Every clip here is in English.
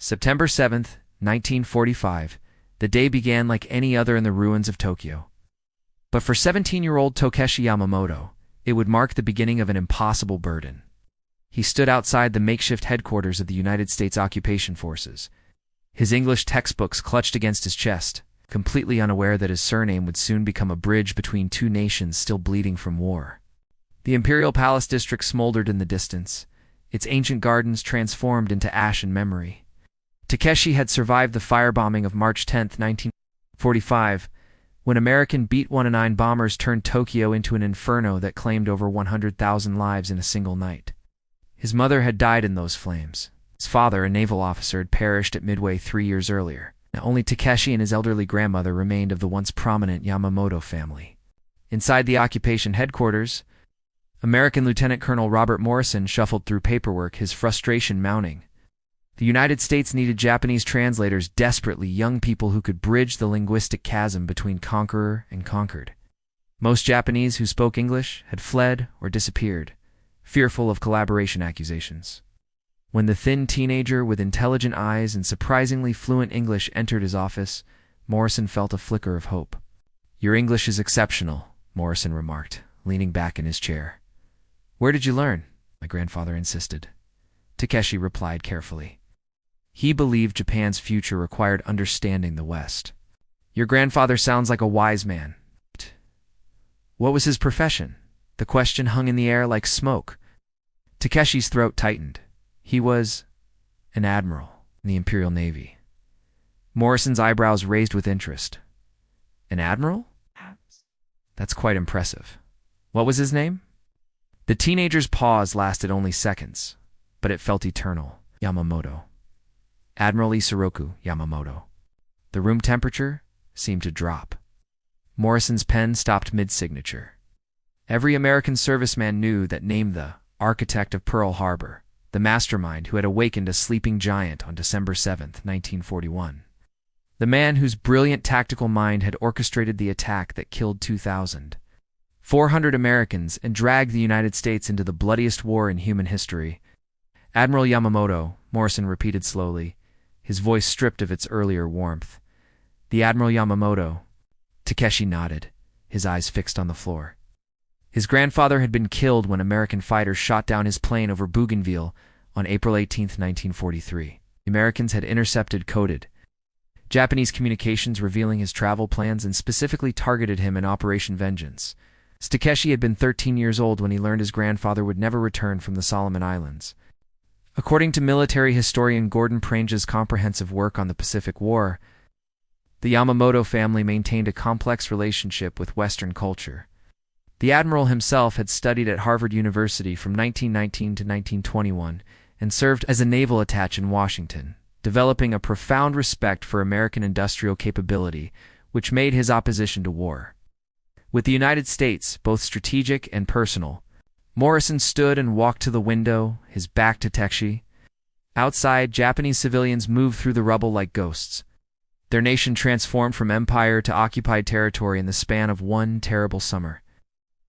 September 7th, 1945, the day began like any other in the ruins of Tokyo. But for 17-year-old Takeshi Yamamoto, it would mark the beginning of an impossible burden. He stood outside the makeshift headquarters of the United States Occupation Forces, his English textbooks clutched against his chest, completely unaware that his surname would soon become a bridge between two nations still bleeding from war. The Imperial Palace district smoldered in the distance, its ancient gardens transformed into ash and memory. Takeshi had survived the firebombing of March 10, 1945, when American B-29 bombers turned Tokyo into an inferno that claimed over 100,000 lives in a single night. His mother had died in those flames. His father, a naval officer, had perished at Midway 3 years earlier. Now only Takeshi and his elderly grandmother remained of the once prominent Yamamoto family. Inside the occupation headquarters, American Lieutenant Colonel Robert Morrison shuffled through paperwork, his frustration mounting. The United States needed Japanese translators desperately, young people who could bridge the linguistic chasm between conqueror and conquered. Most Japanese who spoke English had fled or disappeared, fearful of collaboration accusations. When the thin teenager with intelligent eyes and surprisingly fluent English entered his office, Morrison felt a flicker of hope. "Your English is exceptional," Morrison remarked, leaning back in his chair. "Where did you learn?" my grandfather insisted. Takeshi replied carefully. He believed Japan's future required understanding the West. "Your grandfather sounds like a wise man." What was his profession? The question hung in the air like smoke. Takeshi's throat tightened. He was an admiral in the Imperial Navy. Morrison's eyebrows raised with interest. An admiral? That's quite impressive. What was his name? The teenager's pause lasted only seconds, but it felt eternal. Yamamoto. Admiral Isoroku Yamamoto. The room temperature seemed to drop. Morrison's pen stopped mid-signature. Every American serviceman knew that name, the architect of Pearl Harbor, the mastermind who had awakened a sleeping giant on December 7th, 1941. The man whose brilliant tactical mind had orchestrated the attack that killed 2,400 Americans and dragged the United States into the bloodiest war in human history. Admiral Yamamoto, Morrison repeated slowly, his voice stripped of its earlier warmth. The Admiral Yamamoto. Takeshi nodded, his eyes fixed on the floor. His grandfather had been killed when American fighters shot down his plane over Bougainville on April 18, 1943. The Americans had intercepted coded Japanese communications revealing his travel plans and specifically targeted him in Operation Vengeance. Takeshi had been 13 years old when he learned his grandfather would never return from the Solomon Islands. According to military historian Gordon Prange's comprehensive work on the Pacific War, the Yamamoto family maintained a complex relationship with Western culture. The admiral himself had studied at Harvard University from 1919 to 1921 and served as a naval attaché in Washington, developing a profound respect for American industrial capability, which made his opposition to war. With the United States, both strategic and personal, Morrison stood and walked to the window, his back to Takeshi. Outside, Japanese civilians moved through the rubble like ghosts. Their nation transformed from empire to occupied territory in the span of one terrible summer.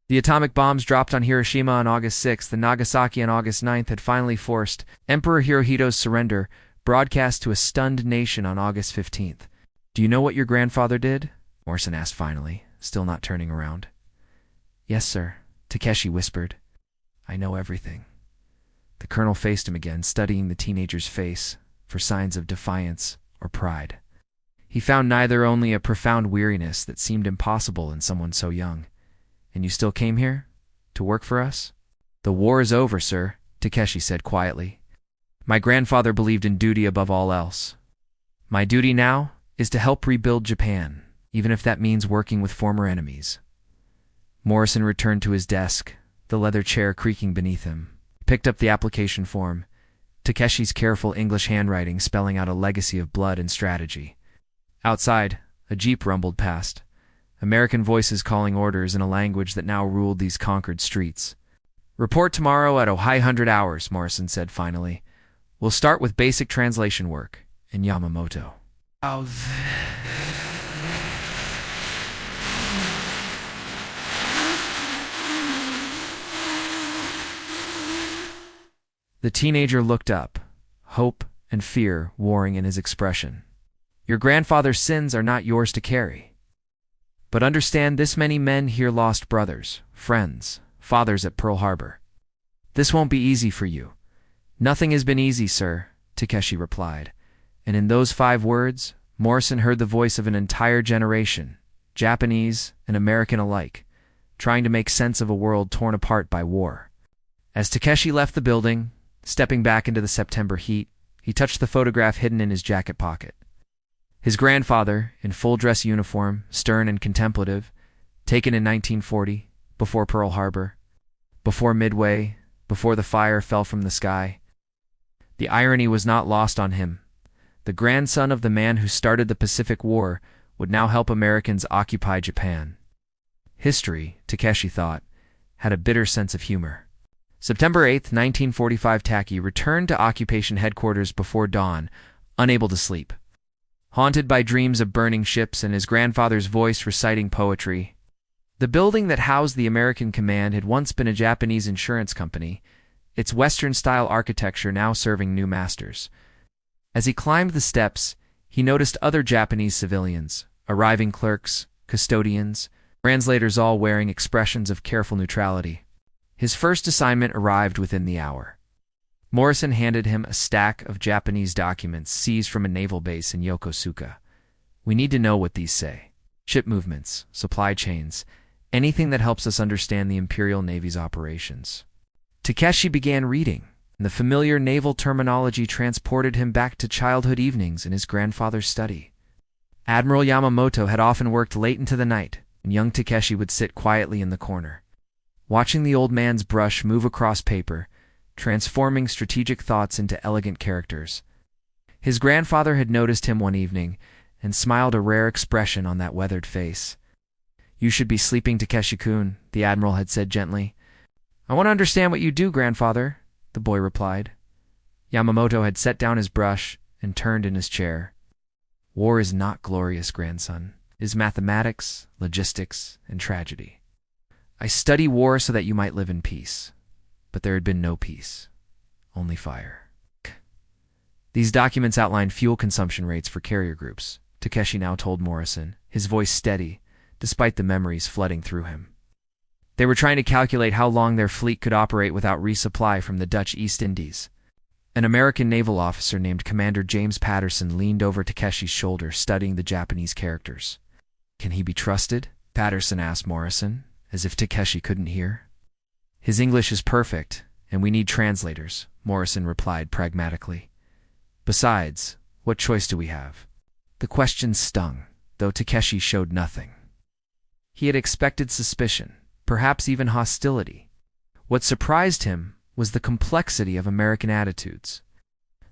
The atomic bombs dropped on Hiroshima on August 6th and Nagasaki on August 9th had finally forced Emperor Hirohito's surrender, broadcast to a stunned nation on August 15th. "Do you know what your grandfather did?" Morrison asked finally, still not turning around. "Yes, sir," Takeshi whispered. "I know everything." The colonel faced him again, studying the teenager's face for signs of defiance or pride. He found neither, only a profound weariness that seemed impossible in someone so young. "And you still came here? To work for us?" "The war is over, sir," Takeshi said quietly. "My grandfather believed in duty above all else. My duty now is to help rebuild Japan, even if that means working with former enemies." Morrison returned to his desk, the leather chair creaking beneath him. He picked up the application form, Takeshi's careful English handwriting spelling out a legacy of blood and strategy. Outside, a jeep rumbled past, American voices calling orders in a language that now ruled these conquered streets. "Report tomorrow at 0000 hours," Morrison said finally. "We'll start with basic translation work." And Yamamoto. The teenager looked up, hope and fear warring in his expression. Your grandfather's sins are not yours to carry. But understand, this many men here lost brothers, friends, fathers at Pearl Harbor. This won't be easy for you. Nothing has been easy, sir, Takeshi replied. And in those 5 words, Morrison heard the voice of an entire generation, Japanese and American alike, trying to make sense of a world torn apart by war. As Takeshi left the building, stepping back into the September heat, he touched the photograph hidden in his jacket pocket. His grandfather, in full dress uniform, stern and contemplative, taken in 1940, before Pearl Harbor, before Midway, before the fire fell from the sky. The irony was not lost on him. The grandson of the man who started the Pacific War would now help Americans occupy Japan. History, Takeshi thought, had a bitter sense of humor. September 8, 1945, Taki returned to occupation headquarters before dawn, unable to sleep. Haunted by dreams of burning ships and his grandfather's voice reciting poetry. The building that housed the American command had once been a Japanese insurance company, its Western-style architecture now serving new masters. As he climbed the steps, he noticed other Japanese civilians, arriving clerks, custodians, translators, all wearing expressions of careful neutrality. His first assignment arrived within the hour. Morrison handed him a stack of Japanese documents seized from a naval base in Yokosuka. We need to know what these say. Ship movements, supply chains, anything that helps us understand the Imperial Navy's operations. Takeshi began reading, and the familiar naval terminology transported him back to childhood evenings in his grandfather's study. Admiral Yamamoto had often worked late into the night, and young Takeshi would sit quietly in the corner, watching the old man's brush move across paper, transforming strategic thoughts into elegant characters. His grandfather had noticed him one evening and smiled a rare expression on that weathered face. "You should be sleeping, Takeshi-kun," the admiral had said gently. "I want to understand what you do, grandfather," the boy replied. Yamamoto had set down his brush and turned in his chair. "War is not glorious, grandson. It is mathematics, logistics, and tragedy. I study war so that you might live in peace." But there had been no peace, only fire. These documents outlined fuel consumption rates for carrier groups, Takeshi now told Morrison, his voice steady, despite the memories flooding through him. They were trying to calculate how long their fleet could operate without resupply from the Dutch East Indies. An American naval officer named Commander James Patterson leaned over Takeshi's shoulder, studying the Japanese characters. "Can he be trusted?" Patterson asked Morrison, as if Takeshi couldn't hear. "His English is perfect, and we need translators," Morrison replied pragmatically. "Besides, what choice do we have?" The question stung, though Takeshi showed nothing. He had expected suspicion, perhaps even hostility. What surprised him was the complexity of American attitudes.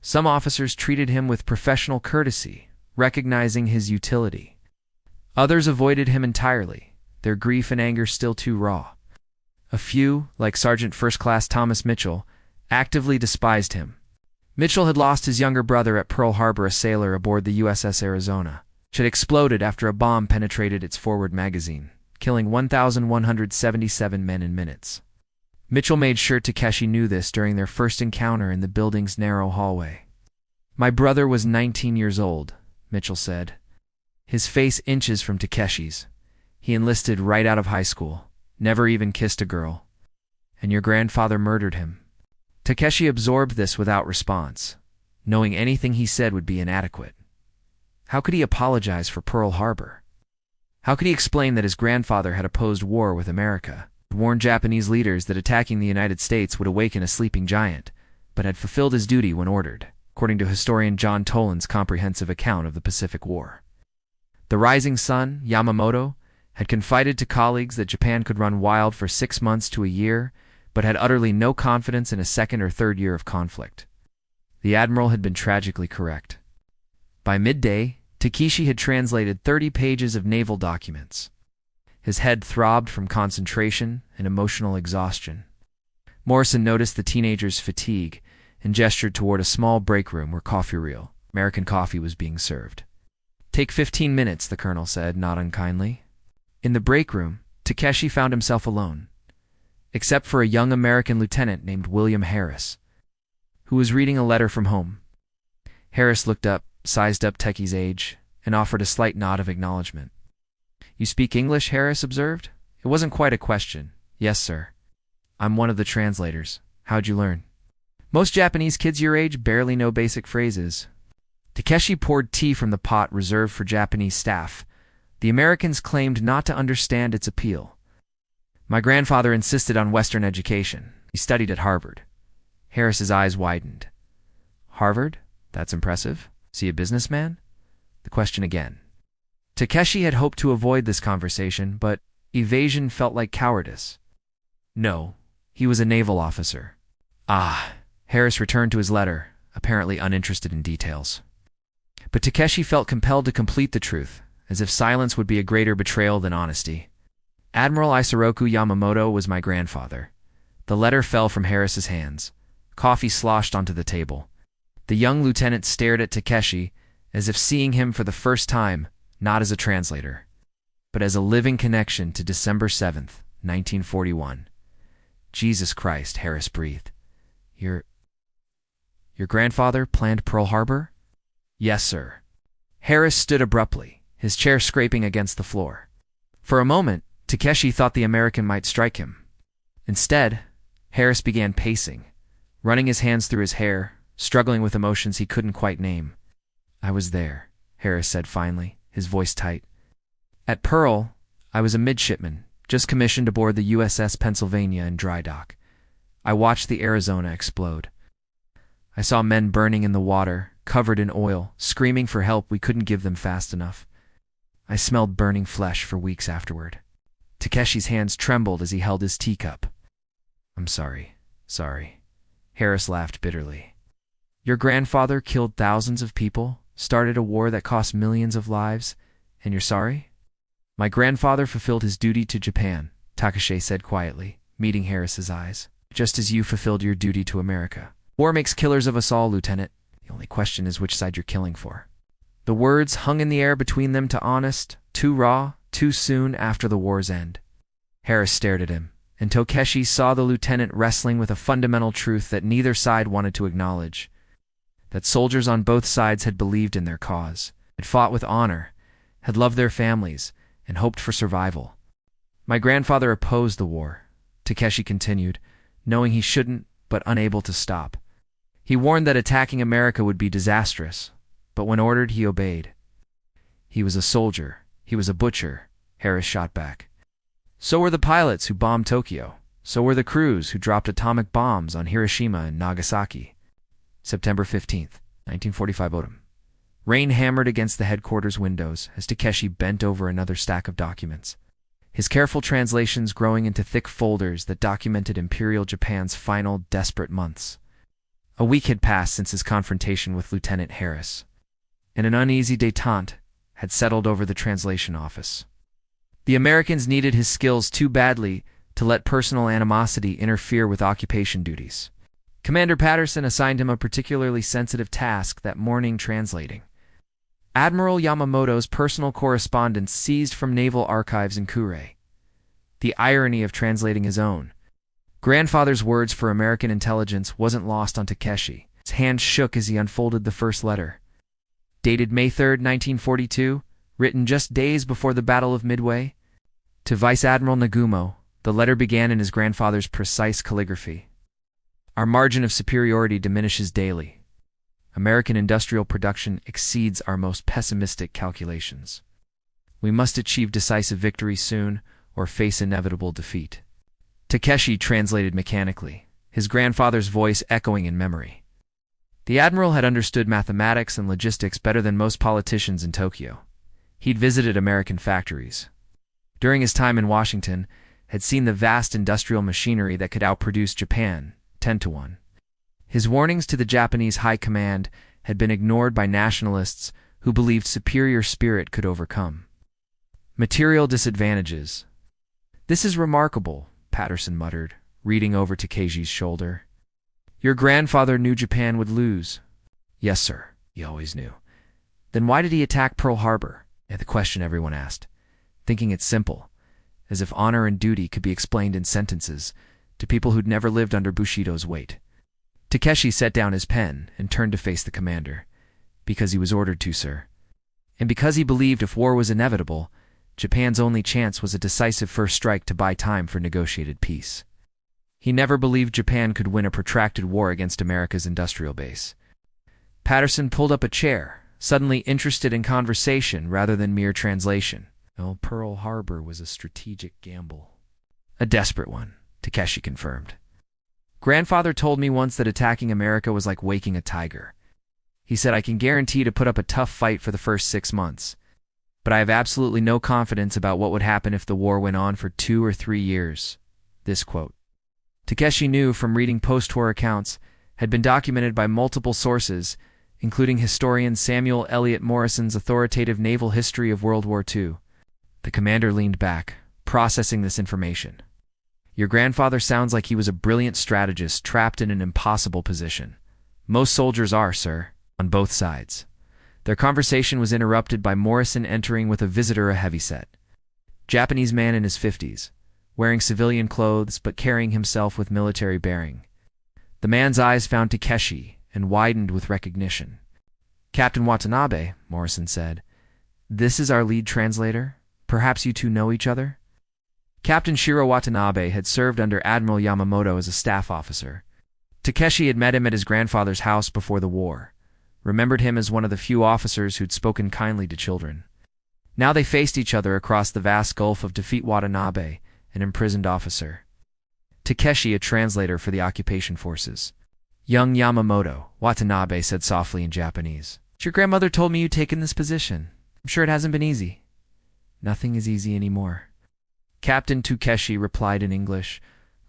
Some officers treated him with professional courtesy, recognizing his utility. Others avoided him entirely, their grief and anger still too raw. A few, like Sergeant First Class Thomas Mitchell, actively despised him. Mitchell had lost his younger brother at Pearl Harbor, a sailor aboard the USS Arizona, which had exploded after a bomb penetrated its forward magazine, killing 1,177 men in minutes. Mitchell made sure Takeshi knew this during their first encounter in the building's narrow hallway. "My brother was 19 years old," Mitchell said, his face inches from Takeshi's. "He enlisted right out of high school. Never even kissed a girl. And your grandfather murdered him." Takeshi absorbed this without response, knowing anything he said would be inadequate. How could he apologize for Pearl Harbor? How could he explain that his grandfather had opposed war with America, warned Japanese leaders that attacking the United States would awaken a sleeping giant, but had fulfilled his duty when ordered, according to historian John Toland's comprehensive account of the Pacific War? The rising sun, Yamamoto, had confided to colleagues that Japan could run wild for 6 months to a year, but had utterly no confidence in a second or third year of conflict. The admiral had been tragically correct. By midday, Takeshi had translated 30 pages of naval documents. His head throbbed from concentration and emotional exhaustion. Morrison noticed the teenager's fatigue and gestured toward a small break room where coffee-real, American coffee, was being served. "Take 15 minutes, the colonel said, not unkindly. In the break room, Takeshi found himself alone, except for a young American lieutenant named William Harris, who was reading a letter from home. Harris looked up, sized up Techi's age, and offered a slight nod of acknowledgement. "You speak English?" Harris observed. It wasn't quite a question. "Yes, sir. I'm one of the translators. How'd you learn?" "Most Japanese kids your age barely know basic phrases." Takeshi poured tea from the pot reserved for Japanese staff. The Americans claimed not to understand its appeal. "My grandfather insisted on Western education. He studied at Harvard." Harris's eyes widened. "Harvard? That's impressive. Is he a businessman?" The question again. Takeshi had hoped to avoid this conversation, but evasion felt like cowardice. "No, he was a naval officer." "Ah." Harris returned to his letter, apparently uninterested in details. But Takeshi felt compelled to complete the truth, as if silence would be a greater betrayal than honesty. "Admiral Isoroku Yamamoto was my grandfather." The letter fell from Harris's hands. Coffee sloshed onto the table. The young lieutenant stared at Takeshi, as if seeing him for the first time, not as a translator, but as a living connection to December 7th, 1941. "Jesus Christ," Harris breathed. Your grandfather planned Pearl Harbor?" "Yes, sir." Harris stood abruptly, his chair scraping against the floor. For a moment, Takeshi thought the American might strike him. Instead, Harris began pacing, running his hands through his hair, struggling with emotions he couldn't quite name. "I was there," Harris said finally, his voice tight. "At Pearl, I was a midshipman, just commissioned aboard the USS Pennsylvania in dry dock. I watched the Arizona explode. I saw men burning in the water, covered in oil, screaming for help we couldn't give them fast enough. I smelled burning flesh for weeks afterward." Takeshi's hands trembled as he held his teacup. "I'm sorry. Harris laughed bitterly. "Your grandfather killed thousands of people, started a war that cost millions of lives, and you're sorry?" "My grandfather fulfilled his duty to Japan," Takeshi said quietly, meeting Harris's eyes, "just as you fulfilled your duty to America. War makes killers of us all, Lieutenant. The only question is which side you're killing for." The words hung in the air between them, too honest, too raw, too soon after the war's end. Harris stared at him, and Takeshi saw the lieutenant wrestling with a fundamental truth that neither side wanted to acknowledge. That soldiers on both sides had believed in their cause, had fought with honor, had loved their families, and hoped for survival. "My grandfather opposed the war," Takeshi continued, knowing he shouldn't, but unable to stop. "He warned that attacking America would be disastrous, but when ordered, he obeyed." "He was a soldier. He was a butcher," Harris shot back. "So were the pilots who bombed Tokyo. So were the crews who dropped atomic bombs on Hiroshima and Nagasaki." September 15th, 1945 Autumn. Rain hammered against the headquarters windows as Takeshi bent over another stack of documents, his careful translations growing into thick folders that documented Imperial Japan's final desperate months. A week had passed since his confrontation with Lieutenant Harris, and an uneasy détente had settled over the translation office. The Americans needed his skills too badly to let personal animosity interfere with occupation duties. Commander Patterson assigned him a particularly sensitive task that morning, translating Admiral Yamamoto's personal correspondence seized from naval archives in Kure. The irony of translating his own grandfather's words for American intelligence wasn't lost on Takeshi. His hand shook as he unfolded the first letter. Dated May 3rd, 1942, written just days before the Battle of Midway. To Vice Admiral Nagumo, the letter began in his grandfather's precise calligraphy. "Our margin of superiority diminishes daily. American industrial production exceeds our most pessimistic calculations. We must achieve decisive victory soon or face inevitable defeat." Takeshi translated mechanically, his grandfather's voice echoing in memory. The admiral had understood mathematics and logistics better than most politicians in Tokyo. He'd visited American factories. During his time in Washington, had seen the vast industrial machinery that could outproduce Japan 10-1. His warnings to the Japanese high command had been ignored by nationalists who believed superior spirit could overcome material disadvantages. "This is remarkable," Patterson muttered, reading over Takeshi's shoulder. "Your grandfather knew Japan would lose." "Yes, sir. He always knew." "Then why did he attack Pearl Harbor?" The question everyone asked, thinking it simple, as if honor and duty could be explained in sentences to people who'd never lived under Bushido's weight. Takeshi set down his pen and turned to face the commander, Because he was ordered to, sir. And because he believed if war was inevitable, Japan's only chance was a decisive first strike to buy time for negotiated peace. He never believed Japan could win a protracted war against America's industrial base. Patterson pulled up a chair, suddenly interested in conversation rather than mere translation. Well, Pearl Harbor was a strategic gamble. A desperate one, Takeshi confirmed. Grandfather told me once that attacking America was like waking a tiger. He said, I can guarantee to put up a tough fight for the first 6 months, but I have absolutely no confidence about what would happen if the war went on for 2 or 3 years. This quote. Takeshi knew from reading post-war accounts, had been documented by multiple sources, including historian Samuel Eliot Morrison's authoritative naval history of World War II. The commander leaned back, processing this information. Your grandfather sounds like he was a brilliant strategist trapped in an impossible position. Most soldiers are, sir, on both sides. Their conversation was interrupted by Morrison entering with a visitor, a heavyset Japanese man in his 50s, wearing civilian clothes but carrying himself with military bearing. The man's eyes found Takeshi and widened with recognition. Captain Watanabe, Morrison said, this is our lead translator. Perhaps you two know each other? Captain Shiro Watanabe had served under Admiral Yamamoto as a staff officer. Takeshi had met him at his grandfather's house before the war, remembered him as one of the few officers who'd spoken kindly to children. Now they faced each other across the vast gulf of defeat. Watanabe, an imprisoned officer. Takeshi, a translator for the occupation forces. Young Yamamoto, Watanabe said softly in Japanese. Your grandmother told me you'd taken this position. I'm sure it hasn't been easy. Nothing is easy anymore. Captain Takeshi replied in English,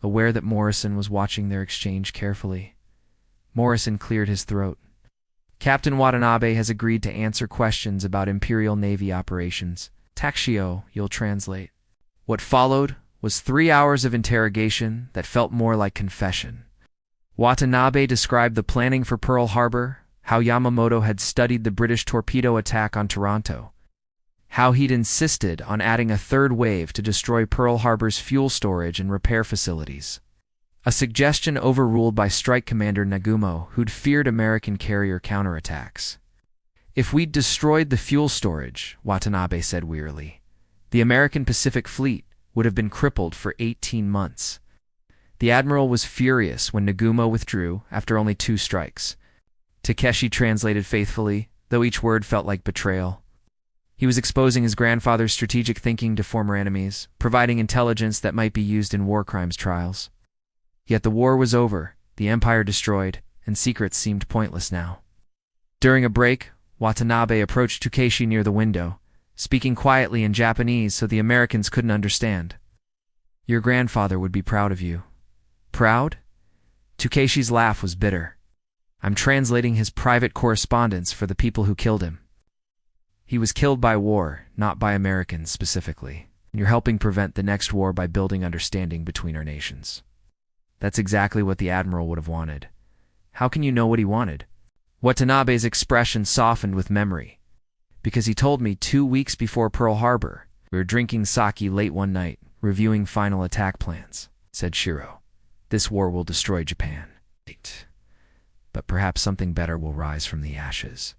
aware that Morrison was watching their exchange carefully. Morrison cleared his throat. Captain Watanabe has agreed to answer questions about Imperial Navy operations. Takshio, you'll translate. What followed was 3 hours of interrogation that felt more like confession. Watanabe described the planning for Pearl Harbor, how Yamamoto had studied the British torpedo attack on Toronto, how he'd insisted on adding a third wave to destroy Pearl Harbor's fuel storage and repair facilities. A suggestion overruled by Strike Commander Nagumo, who'd feared American carrier counterattacks. If we'd destroyed the fuel storage, Watanabe said wearily, the American Pacific Fleet would have been crippled for 18 months. The admiral was furious when Nagumo withdrew after only 2 strikes. Takeshi translated faithfully, though each word felt like betrayal. He was exposing his grandfather's strategic thinking to former enemies, providing intelligence that might be used in war crimes trials. Yet the war was over, the empire destroyed, and secrets seemed pointless now. During a break, Watanabe approached Takeshi near the window, speaking quietly in Japanese so the Americans couldn't understand. Your grandfather would be proud of you. Proud? Takeshi's laugh was bitter. I'm translating his private correspondence for the people who killed him. He was killed by war, not by Americans specifically. You're helping prevent the next war by building understanding between our nations. That's exactly what the admiral would have wanted. How can you know what he wanted? Watanabe's expression softened with memory. Because he told me 2 weeks before Pearl Harbor, we were drinking sake late one night, reviewing final attack plans, said Shiro. This war will destroy Japan. But perhaps something better will rise from the ashes.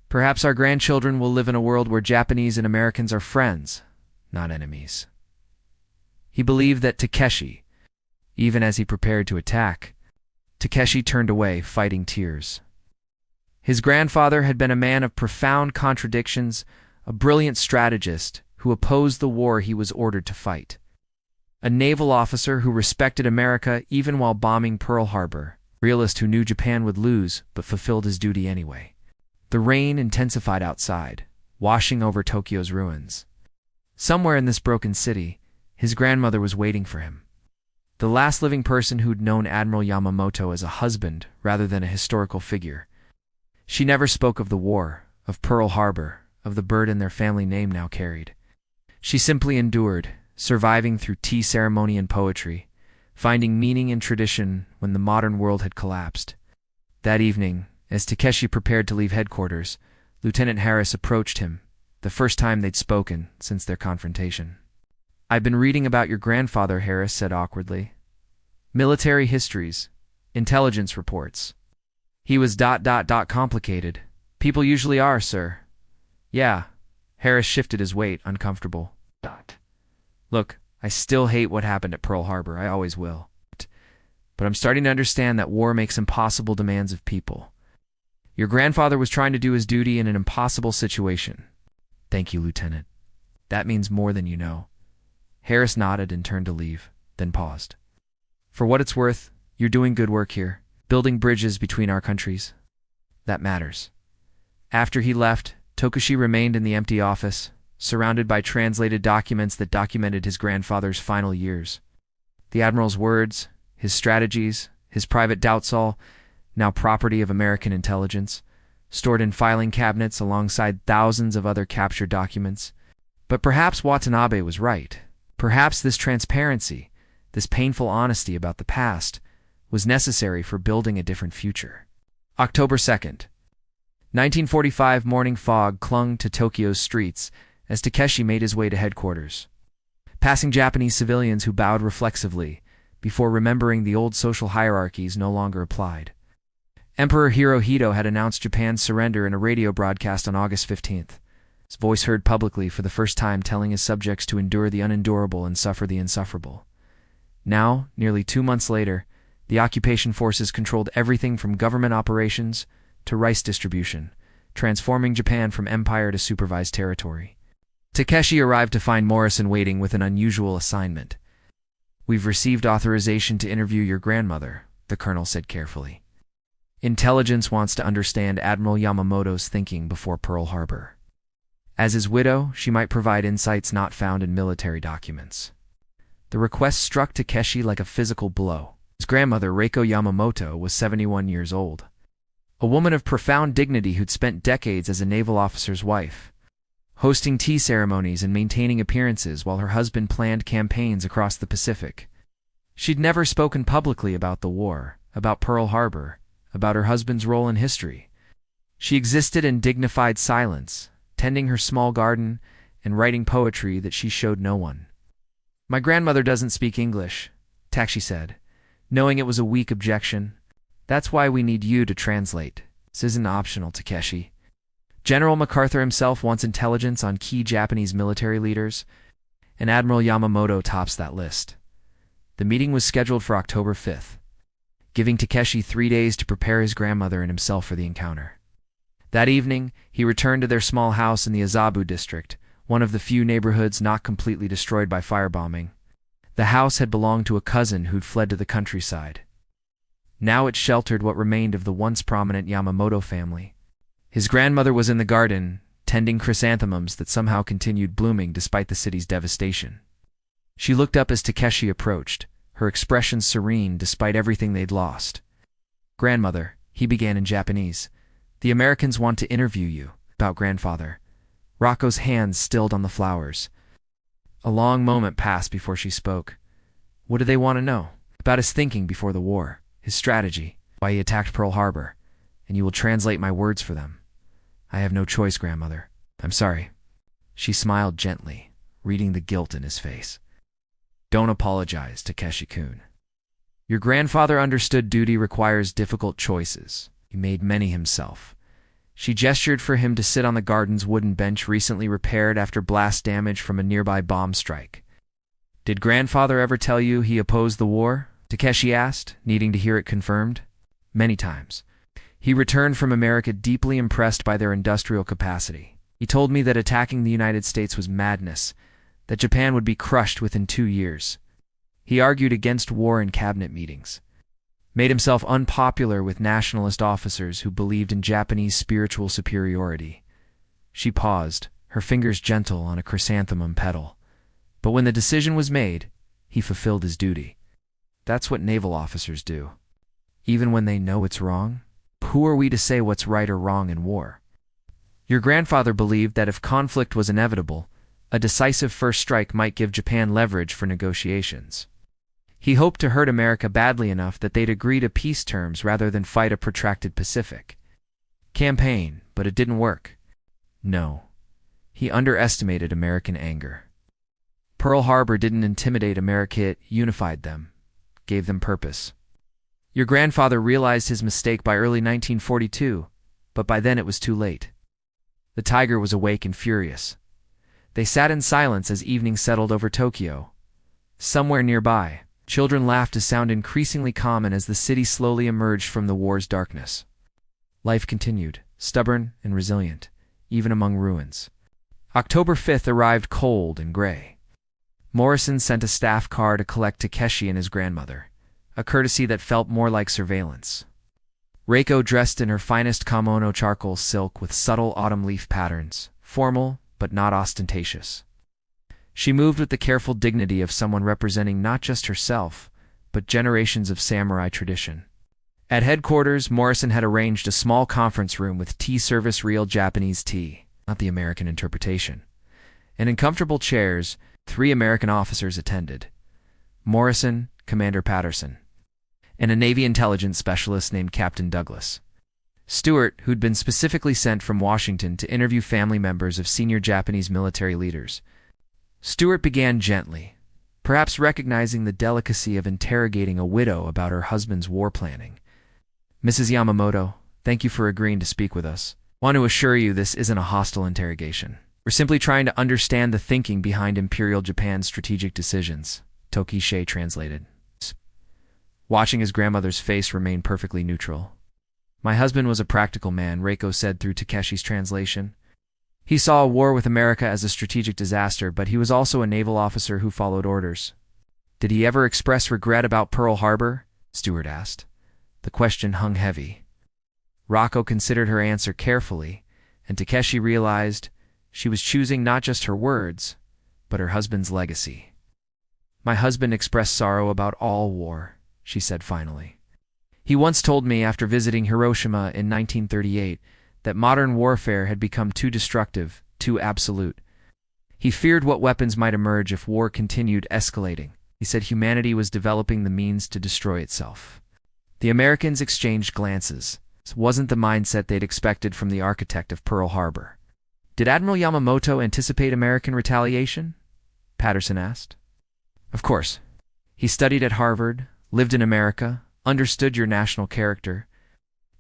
Perhaps our grandchildren will live in a world where Japanese and Americans are friends, not enemies. He believed that Takeshi, even as he prepared to attack, Takeshi turned away, fighting tears. His grandfather had been a man of profound contradictions, a brilliant strategist who opposed the war he was ordered to fight. A naval officer who respected America even while bombing Pearl Harbor, a realist who knew Japan would lose but fulfilled his duty anyway. The rain intensified outside, washing over Tokyo's ruins. Somewhere in this broken city, his grandmother was waiting for him. The last living person who'd known Admiral Yamamoto as a husband rather than a historical figure. She never spoke of the war, of Pearl Harbor, of the burden their family name now carried. She simply endured, surviving through tea ceremony and poetry, finding meaning in tradition when the modern world had collapsed. That evening, as Takeshi prepared to leave headquarters, Lieutenant Harris approached him, the first time they'd spoken since their confrontation. I've been reading about your grandfather, Harris said awkwardly. Military histories, intelligence reports. He was complicated, People usually are, sir. Yeah. Harris shifted his weight, uncomfortable. Look, I still hate what happened at Pearl Harbor. I always will. But I'm starting to understand that war makes impossible demands of people. Your grandfather was trying to do his duty in an impossible situation. Thank you, Lieutenant. That means more than you know. Harris nodded and turned to leave, then paused. For what it's worth, you're doing good work here, building bridges between our countries. That matters. After he left, Tokushi remained in the empty office, surrounded by translated documents that documented his grandfather's final years. The Admiral's words, his strategies, his private doubts, now property of American intelligence, stored in filing cabinets alongside thousands of other captured documents. But perhaps Watanabe was right. Perhaps this transparency, this painful honesty about the past, was necessary for building a different future. October 2nd. 1945 morning fog clung to Tokyo's streets as Takeshi made his way to headquarters, passing Japanese civilians who bowed reflexively before remembering the old social hierarchies no longer applied. Emperor Hirohito had announced Japan's surrender in a radio broadcast on August 15th, his voice heard publicly for the first time telling his subjects to endure the unendurable and suffer the insufferable. Now, nearly 2 months later, the occupation forces controlled everything from government operations to rice distribution, transforming Japan from empire to supervised territory. Takeshi arrived to find Morrison waiting with an unusual assignment. We've received authorization to interview your grandmother, the colonel said carefully. Intelligence wants to understand Admiral Yamamoto's thinking before Pearl Harbor. As his widow, she might provide insights not found in military documents. The request struck Takeshi like a physical blow. His grandmother, Reiko Yamamoto, was 71 years old. A woman of profound dignity who'd spent decades as a naval officer's wife, hosting tea ceremonies and maintaining appearances while her husband planned campaigns across the Pacific. She'd never spoken publicly about the war, about Pearl Harbor, about her husband's role in history. She existed in dignified silence, tending her small garden and writing poetry that she showed no one. My grandmother doesn't speak English, Takeshi said, knowing it was a weak objection. That's why we need you to translate. This isn't optional, Takeshi. General MacArthur himself wants intelligence on key Japanese military leaders, and Admiral Yamamoto tops that list. The meeting was scheduled for October 5th, giving Takeshi 3 days to prepare his grandmother and himself for the encounter. That evening, he returned to their small house in the Azabu district, one of the few neighborhoods not completely destroyed by firebombing. The house had belonged to a cousin who'd fled to the countryside. Now it sheltered what remained of the once prominent Yamamoto family. His grandmother was in the garden, tending chrysanthemums that somehow continued blooming despite the city's devastation. She looked up as Takeshi approached, her expression serene despite everything they'd lost. Grandmother, he began in Japanese, the Americans want to interview you about grandfather. Rocco's hands stilled on the flowers. A long moment passed before she spoke. What do they want to know? About his thinking before the war, his strategy, why he attacked Pearl Harbor, and you will translate my words for them. I have no choice, grandmother. I'm sorry. She smiled gently, reading the guilt in his face. Don't apologize, Takeshi-kun. Your grandfather understood duty requires difficult choices. He made many himself. She gestured for him to sit on the garden's wooden bench recently repaired after blast damage from a nearby bomb strike. Did grandfather ever tell you he opposed the war? Takeshi asked, needing to hear it confirmed. Many times. He returned from America deeply impressed by their industrial capacity. He told me that attacking the United States was madness, that Japan would be crushed within 2 years. He argued against war in cabinet meetings, made himself unpopular with nationalist officers who believed in Japanese spiritual superiority. She paused, her fingers gentle on a chrysanthemum petal. But when the decision was made, he fulfilled his duty. That's what naval officers do. Even when they know it's wrong? Who are we to say what's right or wrong in war? Your grandfather believed that if conflict was inevitable, a decisive first strike might give Japan leverage for negotiations. He hoped to hurt America badly enough that they'd agree to peace terms rather than fight a protracted Pacific campaign, but it didn't work. No. He underestimated American anger. Pearl Harbor didn't intimidate America, it unified them, gave them purpose. Your grandfather realized his mistake by early 1942, but by then it was too late. The tiger was awake and furious. They sat in silence as evening settled over Tokyo. Somewhere nearby, children laughed to sound increasingly common as the city slowly emerged from the war's darkness. Life continued, stubborn and resilient, even among ruins. October 5th arrived cold and gray. Morrison sent a staff car to collect Takeshi and his grandmother, a courtesy that felt more like surveillance. Reiko dressed in her finest kimono charcoal silk with subtle autumn leaf patterns, formal but not ostentatious. She moved with the careful dignity of someone representing not just herself, but generations of samurai tradition. At headquarters, Morrison had arranged a small conference room with tea service, real Japanese tea, not the American interpretation. And in comfortable chairs, 3 American officers attended: Morrison, Commander Patterson, and a Navy intelligence specialist named Captain Douglas. Stewart, who'd been specifically sent from Washington to interview family members of senior Japanese military leaders. Stewart began gently, perhaps recognizing the delicacy of interrogating a widow about her husband's war planning. "Mrs. Yamamoto, thank you for agreeing to speak with us. Want to assure you this isn't a hostile interrogation. We're simply trying to understand the thinking behind Imperial Japan's strategic decisions," Tokishe translated. Watching his grandmother's face remain perfectly neutral. "My husband was a practical man," Reiko said through Takeshi's translation. "He saw a war with America as a strategic disaster, but he was also a naval officer who followed orders." "Did he ever express regret about Pearl Harbor?" Stewart asked. The question hung heavy. Rocco considered her answer carefully, and Takeshi realized she was choosing not just her words, but her husband's legacy. "My husband expressed sorrow about all war," she said finally. "He once told me after visiting Hiroshima in 1938 that modern warfare had become too destructive, too absolute. He feared what weapons might emerge if war continued escalating. He said humanity was developing the means to destroy itself." The Americans exchanged glances. This wasn't the mindset they'd expected from the architect of Pearl Harbor. "Did Admiral Yamamoto anticipate American retaliation?" Patterson asked. "Of course. He studied at Harvard, lived in America, understood your national character.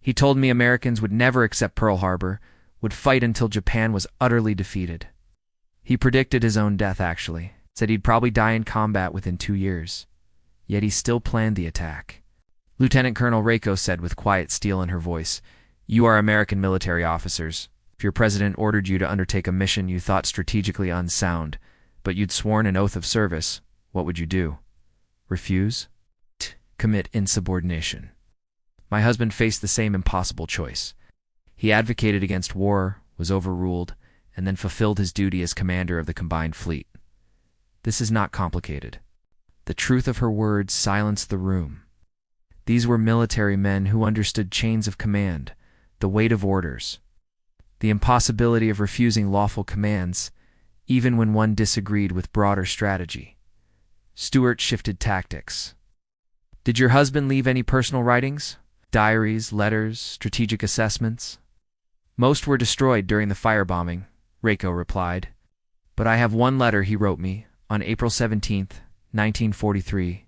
He told me Americans would never accept Pearl Harbor, would fight until Japan was utterly defeated. He predicted his own death, actually. Said he'd probably die in combat within 2 years. Yet he still planned the attack." Lieutenant Colonel Reiko said with quiet steel in her voice, "You are American military officers. If your president ordered you to undertake a mission you thought strategically unsound, but you'd sworn an oath of service, what would you do? Refuse? Commit insubordination?" My husband faced the same impossible choice. He advocated against war, was overruled, and then fulfilled his duty as commander of the combined fleet. This is not complicated. The truth of her words silenced the room. These were military men who understood chains of command, the weight of orders, the impossibility of refusing lawful commands, even when one disagreed with broader strategy. Stewart shifted tactics. "Did your husband leave any personal writings? Diaries, letters, strategic assessments?" "Most were destroyed during the firebombing," Reiko replied. "But I have one letter he wrote me on April 17th, 1943,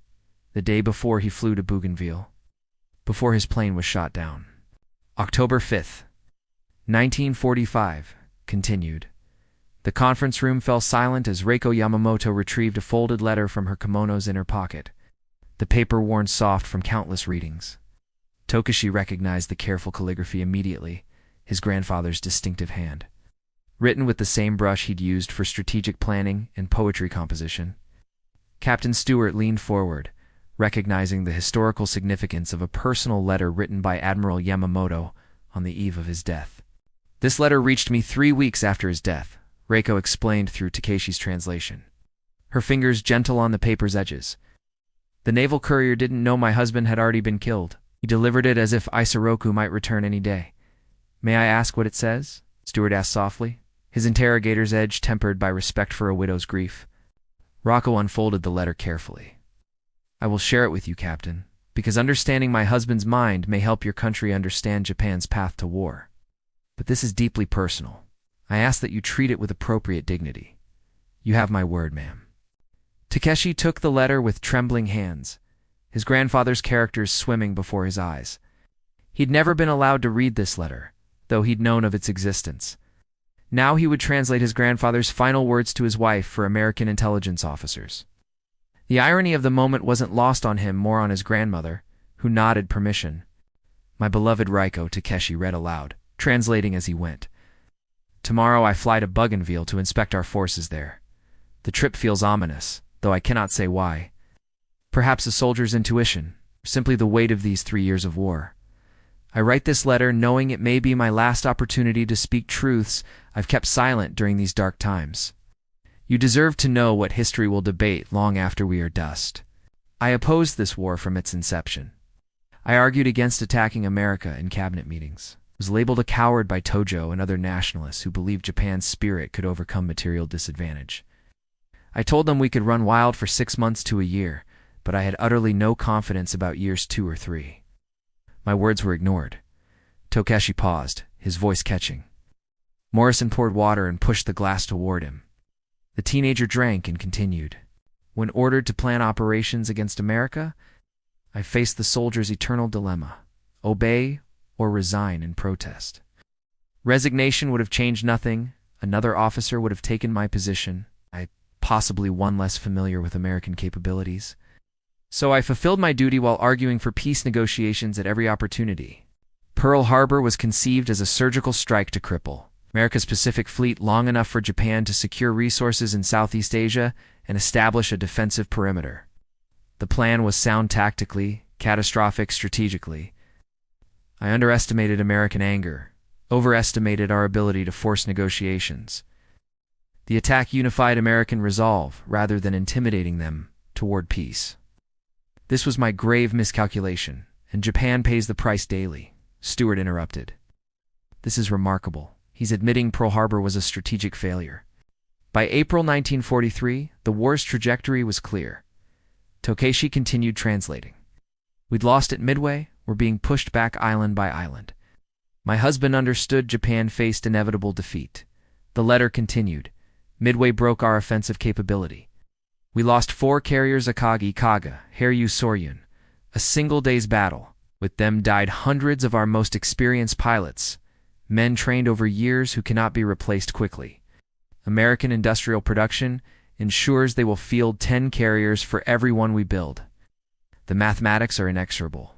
the day before he flew to Bougainville, before his plane was shot down." October 5th, 1945, continued. The conference room fell silent as Reiko Yamamoto retrieved a folded letter from her kimono's inner pocket, the paper worn soft from countless readings. Tokishi recognized the careful calligraphy immediately, his grandfather's distinctive hand. Written with the same brush he'd used for strategic planning and poetry composition. Captain Stewart leaned forward, recognizing the historical significance of a personal letter written by Admiral Yamamoto on the eve of his death. "This letter reached me 3 weeks after his death," Reiko explained through Takeshi's translation, her fingers gentle on the paper's edges. "The naval courier didn't know my husband had already been killed. He delivered it as if Isoroku might return any day." "May I ask what it says?" Stewart asked softly, his interrogator's edge tempered by respect for a widow's grief. Rocco unfolded the letter carefully. "I will share it with you, Captain, because understanding my husband's mind may help your country understand Japan's path to war. But this is deeply personal. I ask that you treat it with appropriate dignity. You have my word, ma'am." Takeshi took the letter with trembling hands, his grandfather's characters swimming before his eyes. He'd never been allowed to read this letter, though he'd known of its existence. Now he would translate his grandfather's final words to his wife for American intelligence officers. The irony of the moment wasn't lost on him, more on his grandmother, who nodded permission. "My beloved Raiko," Takeshi read aloud, translating as he went. "Tomorrow I fly to Bougainville to inspect our forces there. The trip feels ominous, though I cannot say why. Perhaps a soldier's intuition, or simply the weight of these 3 years of war. I write this letter knowing it may be my last opportunity to speak truths I've kept silent during these dark times. You deserve to know what history will debate long after we are dust. I opposed this war from its inception. I argued against attacking America in cabinet meetings. Was labeled a coward by Tojo and other nationalists who believed Japan's spirit could overcome material disadvantage. I told them we could run wild for 6 months to a year, but I had utterly no confidence about years 2 or 3. My words were ignored." Takeshi paused, his voice catching. Morrison poured water and pushed the glass toward him. The teenager drank and continued. "When ordered to plan operations against America, I faced the soldier's eternal dilemma: obey or resign in protest. Resignation would have changed nothing. Another officer would have taken my position, possibly one less familiar with American capabilities. So I fulfilled my duty while arguing for peace negotiations at every opportunity. Pearl Harbor was conceived as a surgical strike to cripple America's Pacific Fleet long enough for Japan to secure resources in Southeast Asia and establish a defensive perimeter. The plan was sound tactically, catastrophic strategically. I underestimated American anger, overestimated our ability to force negotiations. The attack unified American resolve rather than intimidating them toward peace. This was my grave miscalculation, and Japan pays the price daily," Stewart interrupted. "This is remarkable. He's admitting Pearl Harbor was a strategic failure." By April 1943, the war's trajectory was clear. Takeshi continued translating. "We'd lost at Midway, we're being pushed back island by island. My husband understood Japan faced inevitable defeat." The letter continued. "Midway broke our offensive capability. We lost 4 carriers Akagi Kaga, Haryu Soryun. A single day's battle. With them died hundreds of our most experienced pilots, men trained over years who cannot be replaced quickly. American industrial production ensures they will field 10 carriers for every one we build. The mathematics are inexorable.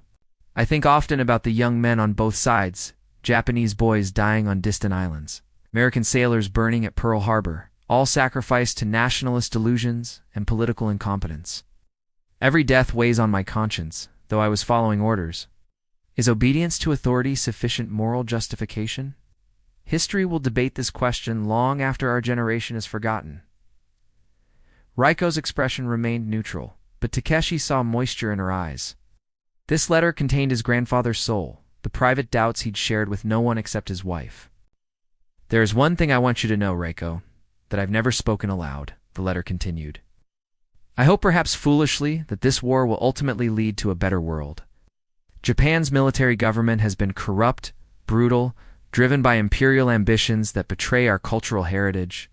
I think often about the young men on both sides, Japanese boys dying on distant islands, American sailors burning at Pearl Harbor, all sacrificed to nationalist delusions and political incompetence. Every death weighs on my conscience, though I was following orders. Is obedience to authority sufficient moral justification? History will debate this question long after our generation is forgotten." Raiko's expression remained neutral, but Takeshi saw moisture in her eyes. This letter contained his grandfather's soul, the private doubts he'd shared with no one except his wife. "There is one thing I want you to know, Raiko, that I've never spoken aloud," the letter continued. "I hope, perhaps foolishly, that this war will ultimately lead to a better world. Japan's military government has been corrupt, brutal, driven by imperial ambitions that betray our cultural heritage.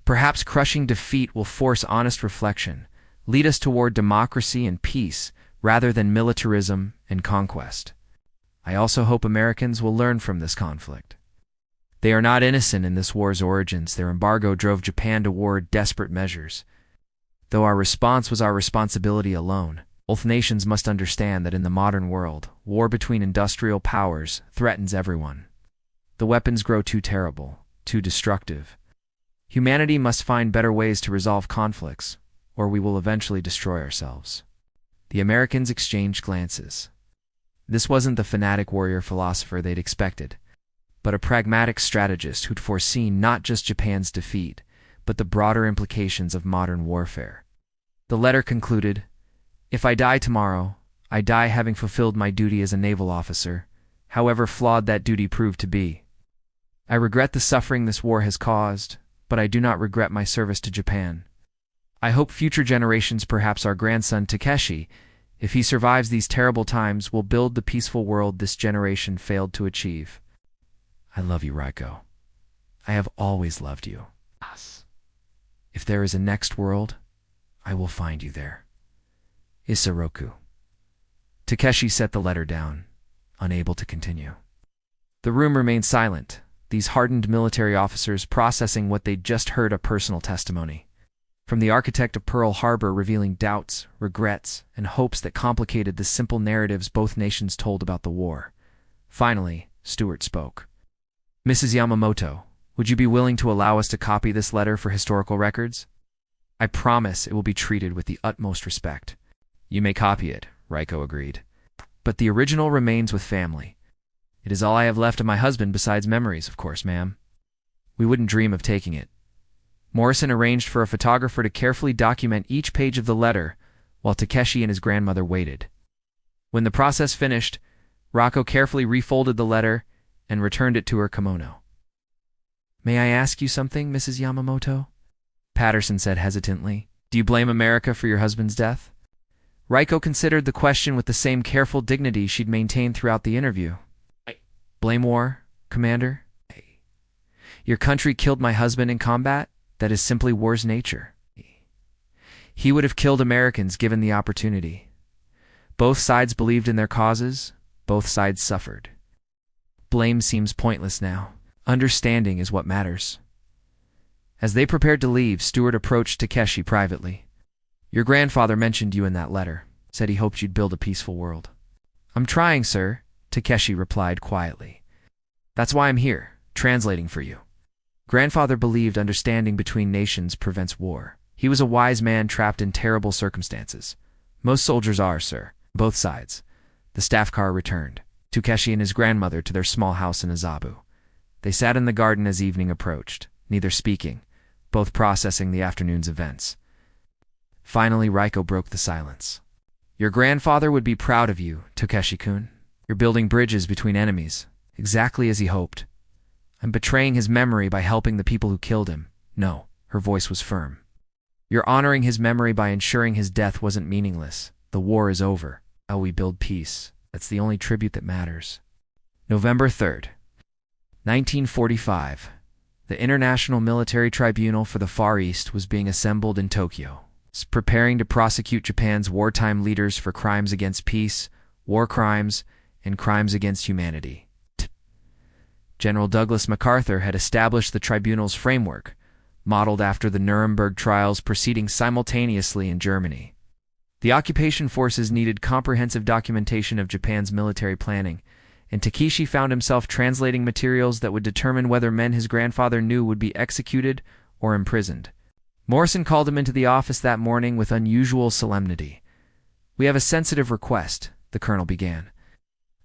Perhaps crushing defeat will force honest reflection, lead us toward democracy and peace rather than militarism and conquest. I also hope Americans will learn from this conflict. They are not innocent in this war's origins. Their embargo drove Japan toward desperate measures. Though our response was our responsibility alone, both nations must understand that in the modern world, war between industrial powers threatens everyone. The weapons grow too terrible, too destructive. Humanity must find better ways to resolve conflicts, or we will eventually destroy ourselves." The Americans exchanged glances. This wasn't the fanatic warrior philosopher they'd expected, but a pragmatic strategist who'd foreseen not just Japan's defeat, but the broader implications of modern warfare. The letter concluded, "If I die tomorrow, I die having fulfilled my duty as a naval officer, however flawed that duty proved to be. I regret the suffering this war has caused, but I do not regret my service to Japan. I hope future generations, perhaps our grandson Takeshi, if he survives these terrible times, will build the peaceful world this generation failed to achieve. I love you, Raiko. I have always loved you. If there is a next world, I will find you there. Isoroku." Takeshi set the letter down, unable to continue. The room remained silent, these hardened military officers processing what they'd just heard, a personal testimony. From the architect of Pearl Harbor revealing doubts, regrets, and hopes that complicated the simple narratives both nations told about the war. Finally, Stewart spoke. "Mrs. Yamamoto, would you be willing to allow us to copy this letter for historical records? I promise it will be treated with the utmost respect." "You may copy it," Raiko agreed. "But the original remains with family. It is all I have left of my husband besides memories, of course, ma'am. We wouldn't dream of taking it." Morrison arranged for a photographer to carefully document each page of the letter while Takeshi and his grandmother waited. When the process finished, Rako carefully refolded the letter and returned it to her kimono. "May I ask you something, Mrs. Yamamoto?" Patterson said hesitantly. "Do you blame America for your husband's death?" Raiko considered the question with the same careful dignity she'd maintained throughout the interview. "Blame war, Commander? Your country killed my husband in combat? That is simply war's nature. He would have killed Americans given the opportunity. Both sides believed in their causes, both sides suffered. Blame seems pointless now. Understanding is what matters." As they prepared to leave, Stewart approached Takeshi privately. "Your grandfather mentioned you in that letter, said he hoped you'd build a peaceful world." "I'm trying, sir," Takeshi replied quietly. "That's why I'm here, translating for you. Grandfather believed understanding between nations prevents war. He was a wise man trapped in terrible circumstances. Most soldiers are, sir, both sides." The staff car returned, Takeshi and his grandmother to their small house in Azabu. They sat in the garden as evening approached, neither speaking, both processing the afternoon's events. Finally, Raiko broke the silence. "Your grandfather would be proud of you, Takeshi-kun. You're building bridges between enemies, exactly as he hoped. I'm betraying his memory by helping the people who killed him." "No," her voice was firm. "You're honoring his memory by ensuring his death wasn't meaningless. The war is over. How we build peace. That's the only tribute that matters." November 3rd, 1945. The International Military Tribunal for the Far East was being assembled in Tokyo, preparing to prosecute Japan's wartime leaders for crimes against peace, war crimes, and crimes against humanity. General Douglas MacArthur had established the tribunal's framework, modeled after the Nuremberg trials proceeding simultaneously in Germany. The occupation forces needed comprehensive documentation of Japan's military planning, and Takeshi found himself translating materials that would determine whether men his grandfather knew would be executed or imprisoned. Morrison called him into the office that morning with unusual solemnity. "We have a sensitive request," the colonel began.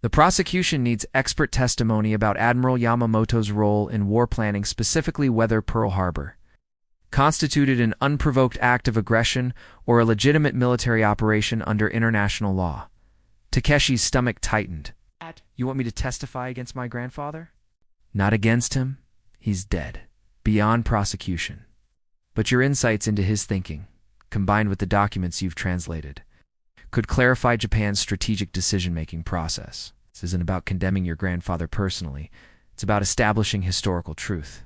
"The prosecution needs expert testimony about Admiral Yamamoto's role in war planning, specifically whether Pearl Harbor constituted an unprovoked act of aggression or a legitimate military operation under international law." Takeshi's stomach tightened. "You want me to testify against my grandfather?" "Not against him. He's dead. Beyond prosecution. But your insights into his thinking, combined with the documents you've translated, could clarify Japan's strategic decision-making process. This isn't about condemning your grandfather personally. It's about establishing historical truth."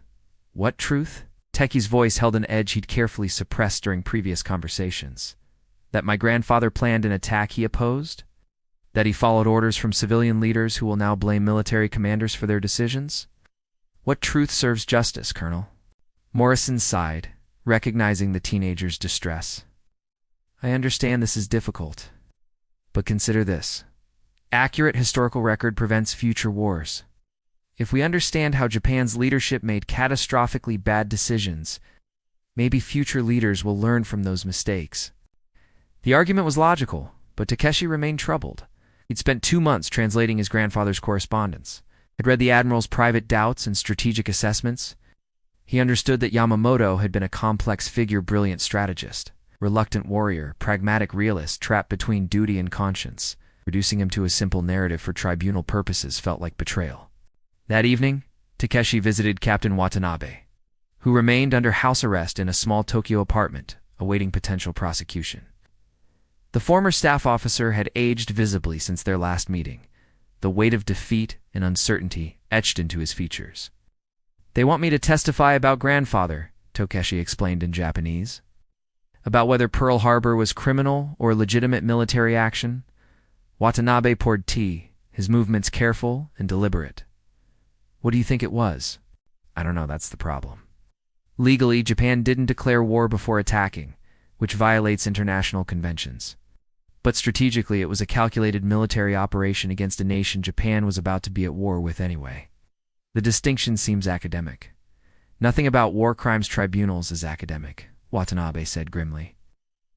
"What truth?" Teki's voice held an edge he'd carefully suppressed during previous conversations. "That my grandfather planned an attack he opposed? That he followed orders from civilian leaders who will now blame military commanders for their decisions? What truth serves justice, Colonel?" Morrison sighed, recognizing the teenager's distress. "I understand this is difficult. But consider this. Accurate historical record prevents future wars. If we understand how Japan's leadership made catastrophically bad decisions, maybe future leaders will learn from those mistakes." The argument was logical, but Takeshi remained troubled. He'd spent 2 months translating his grandfather's correspondence, had read the admiral's private doubts and strategic assessments. He understood that Yamamoto had been a complex figure, brilliant strategist, reluctant warrior, pragmatic realist trapped between duty and conscience. Reducing him to a simple narrative for tribunal purposes felt like betrayal. That evening, Takeshi visited Captain Watanabe, who remained under house arrest in a small Tokyo apartment, awaiting potential prosecution. The former staff officer had aged visibly since their last meeting, the weight of defeat and uncertainty etched into his features. "They want me to testify about grandfather," Takeshi explained in Japanese. "About whether Pearl Harbor was criminal or legitimate military action." Watanabe poured tea, his movements careful and deliberate. What do you think it was? I don't know, that's the problem. Legally, Japan didn't declare war before attacking, which violates international conventions. But strategically, it was a calculated military operation against a nation Japan was about to be at war with anyway. The distinction seems academic. Nothing about war crimes tribunals is academic, Watanabe said grimly.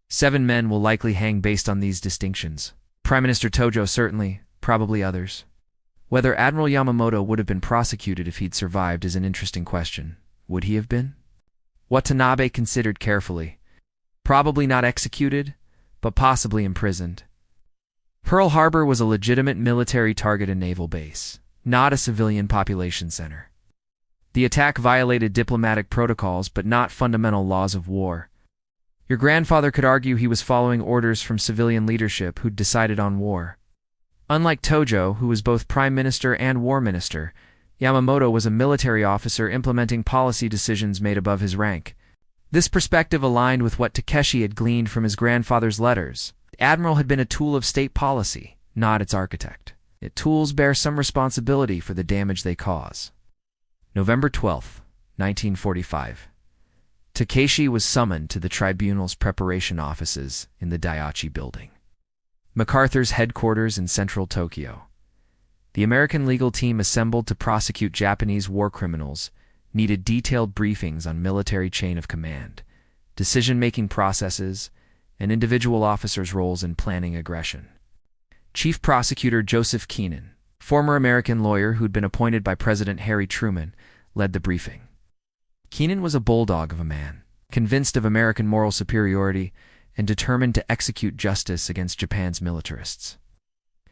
7 men will likely hang based on these distinctions. Prime Minister Tojo certainly, probably others. Whether Admiral Yamamoto would have been prosecuted if he'd survived is an interesting question. Would he have been? Watanabe considered carefully. Probably not executed, but possibly imprisoned. Pearl Harbor was a legitimate military target and naval base, not a civilian population center. The attack violated diplomatic protocols but not fundamental laws of war. Your grandfather could argue he was following orders from civilian leadership who'd decided on war. Unlike Tojo, who was both prime minister and war minister, Yamamoto was a military officer implementing policy decisions made above his rank. This perspective aligned with what Takeshi had gleaned from his grandfather's letters. The admiral had been a tool of state policy, not its architect. Yet tools bear some responsibility for the damage they cause. November 12, 1945. Takeshi was summoned to the tribunal's preparation offices in the Daiichi building, MacArthur's headquarters in central Tokyo. The American legal team assembled to prosecute Japanese war criminals needed detailed briefings on military chain of command, decision-making processes, and individual officers' roles in planning aggression. Chief Prosecutor Joseph Keenan, former American lawyer who'd been appointed by President Harry Truman, led the briefing. Keenan was a bulldog of a man, convinced of American moral superiority and determined to execute justice against Japan's militarists.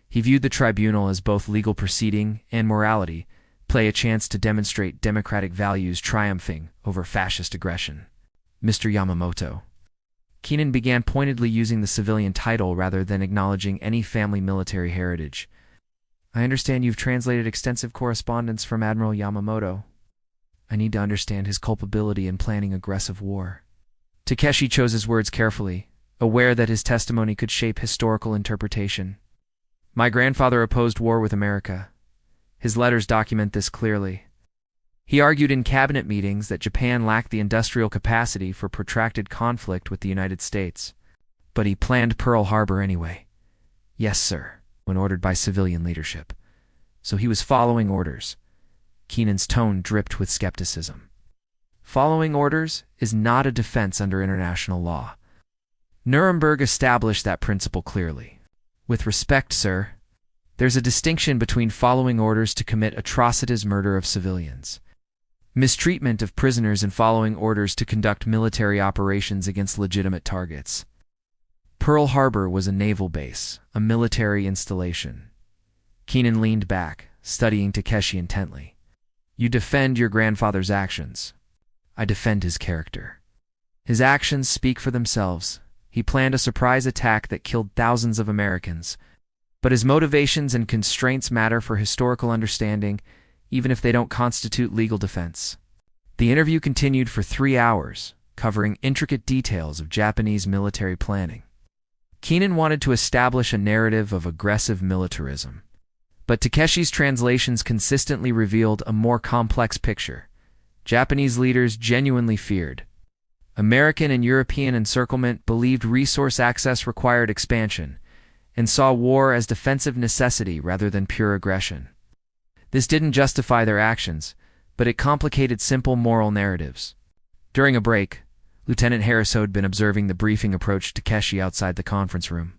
He viewed the tribunal as both legal proceeding and morality, play a chance to demonstrate democratic values triumphing over fascist aggression. Mr. Yamamoto. Keenan began pointedly using the civilian title rather than acknowledging any family military heritage. I understand you've translated extensive correspondence from Admiral Yamamoto. I need to understand his culpability in planning aggressive war. Takeshi chose his words carefully, aware that his testimony could shape historical interpretation. My grandfather opposed war with America. His letters document this clearly. He argued in cabinet meetings that Japan lacked the industrial capacity for protracted conflict with the United States. But he planned Pearl Harbor anyway. Yes, sir, when ordered by civilian leadership. So he was following orders. Keenan's tone dripped with skepticism. Following orders is not a defense under international law. Nuremberg established that principle clearly. With respect, sir, there's a distinction between following orders to commit atrocious murder of civilians, mistreatment of prisoners, and following orders to conduct military operations against legitimate targets. Pearl Harbor was a naval base, a military installation. Keenan leaned back, studying Takeshi intently. You defend your grandfather's actions. I defend his character. His actions speak for themselves. He planned a surprise attack that killed thousands of Americans. But his motivations and constraints matter for historical understanding, even if they don't constitute legal defense. The interview continued for 3 hours, covering intricate details of Japanese military planning. Keenan wanted to establish a narrative of aggressive militarism. But Takeshi's translations consistently revealed a more complex picture. Japanese leaders genuinely feared. American and European encirclement believed resource access required expansion, and saw war as defensive necessity rather than pure aggression. This didn't justify their actions, but it complicated simple moral narratives. During a break, Lieutenant Haraso had been observing the briefing approach Takeshi outside the conference room.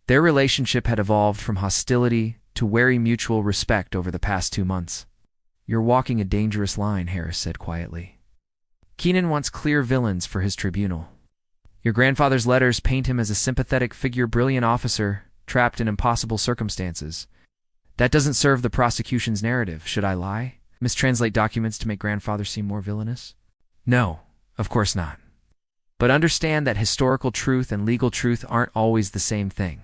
Their relationship had evolved from hostility to wary mutual respect over the past 2 months. You're walking a dangerous line, Harris said quietly. Keenan wants clear villains for his tribunal. Your grandfather's letters paint him as a sympathetic figure, brilliant officer, trapped in impossible circumstances. That doesn't serve the prosecution's narrative. Should I lie? Mistranslate documents to make grandfather seem more villainous? No, of course not. But understand that historical truth and legal truth aren't always the same thing.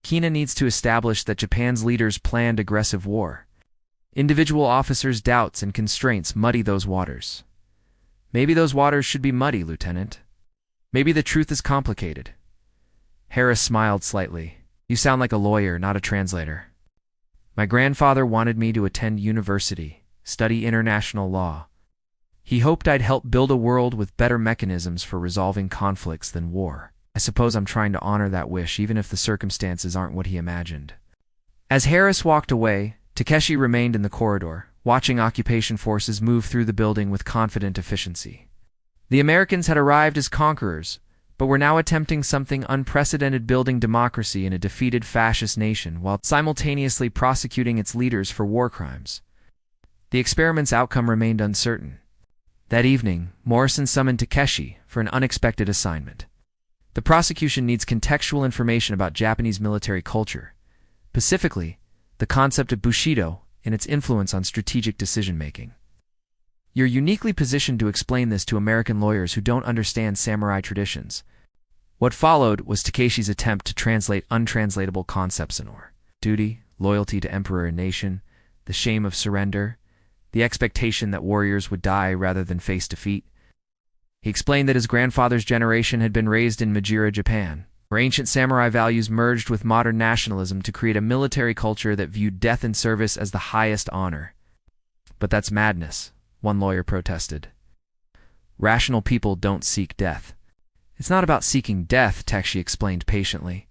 Keenan needs to establish that Japan's leaders planned aggressive war. Individual officers' doubts and constraints muddy those waters. Maybe those waters should be muddy, Lieutenant. Maybe the truth is complicated. Harris smiled slightly. You sound like a lawyer, not a translator. My grandfather wanted me to attend university, study international law. He hoped I'd help build a world with better mechanisms for resolving conflicts than war. I suppose I'm trying to honor that wish, even if the circumstances aren't what he imagined. As Harris walked away, Takeshi remained in the corridor, watching occupation forces move through the building with confident efficiency. The Americans had arrived as conquerors, but were now attempting something unprecedented, building democracy in a defeated fascist nation while simultaneously prosecuting its leaders for war crimes. The experiment's outcome remained uncertain. That evening, Morrison summoned Takeshi for an unexpected assignment. The prosecution needs contextual information about Japanese military culture, specifically the concept of Bushido and its influence on strategic decision-making. You're uniquely positioned to explain this to American lawyers who don't understand samurai traditions. What followed was Takeshi's attempt to translate untranslatable concepts in war: duty, loyalty to emperor and nation, the shame of surrender, the expectation that warriors would die rather than face defeat. He explained that his grandfather's generation had been raised in Majira, Japan, where ancient samurai values merged with modern nationalism to create a military culture that viewed death in service as the highest honor. But that's madness, one lawyer protested. Rational people don't seek death. It's not about seeking death, Takeshi explained patiently.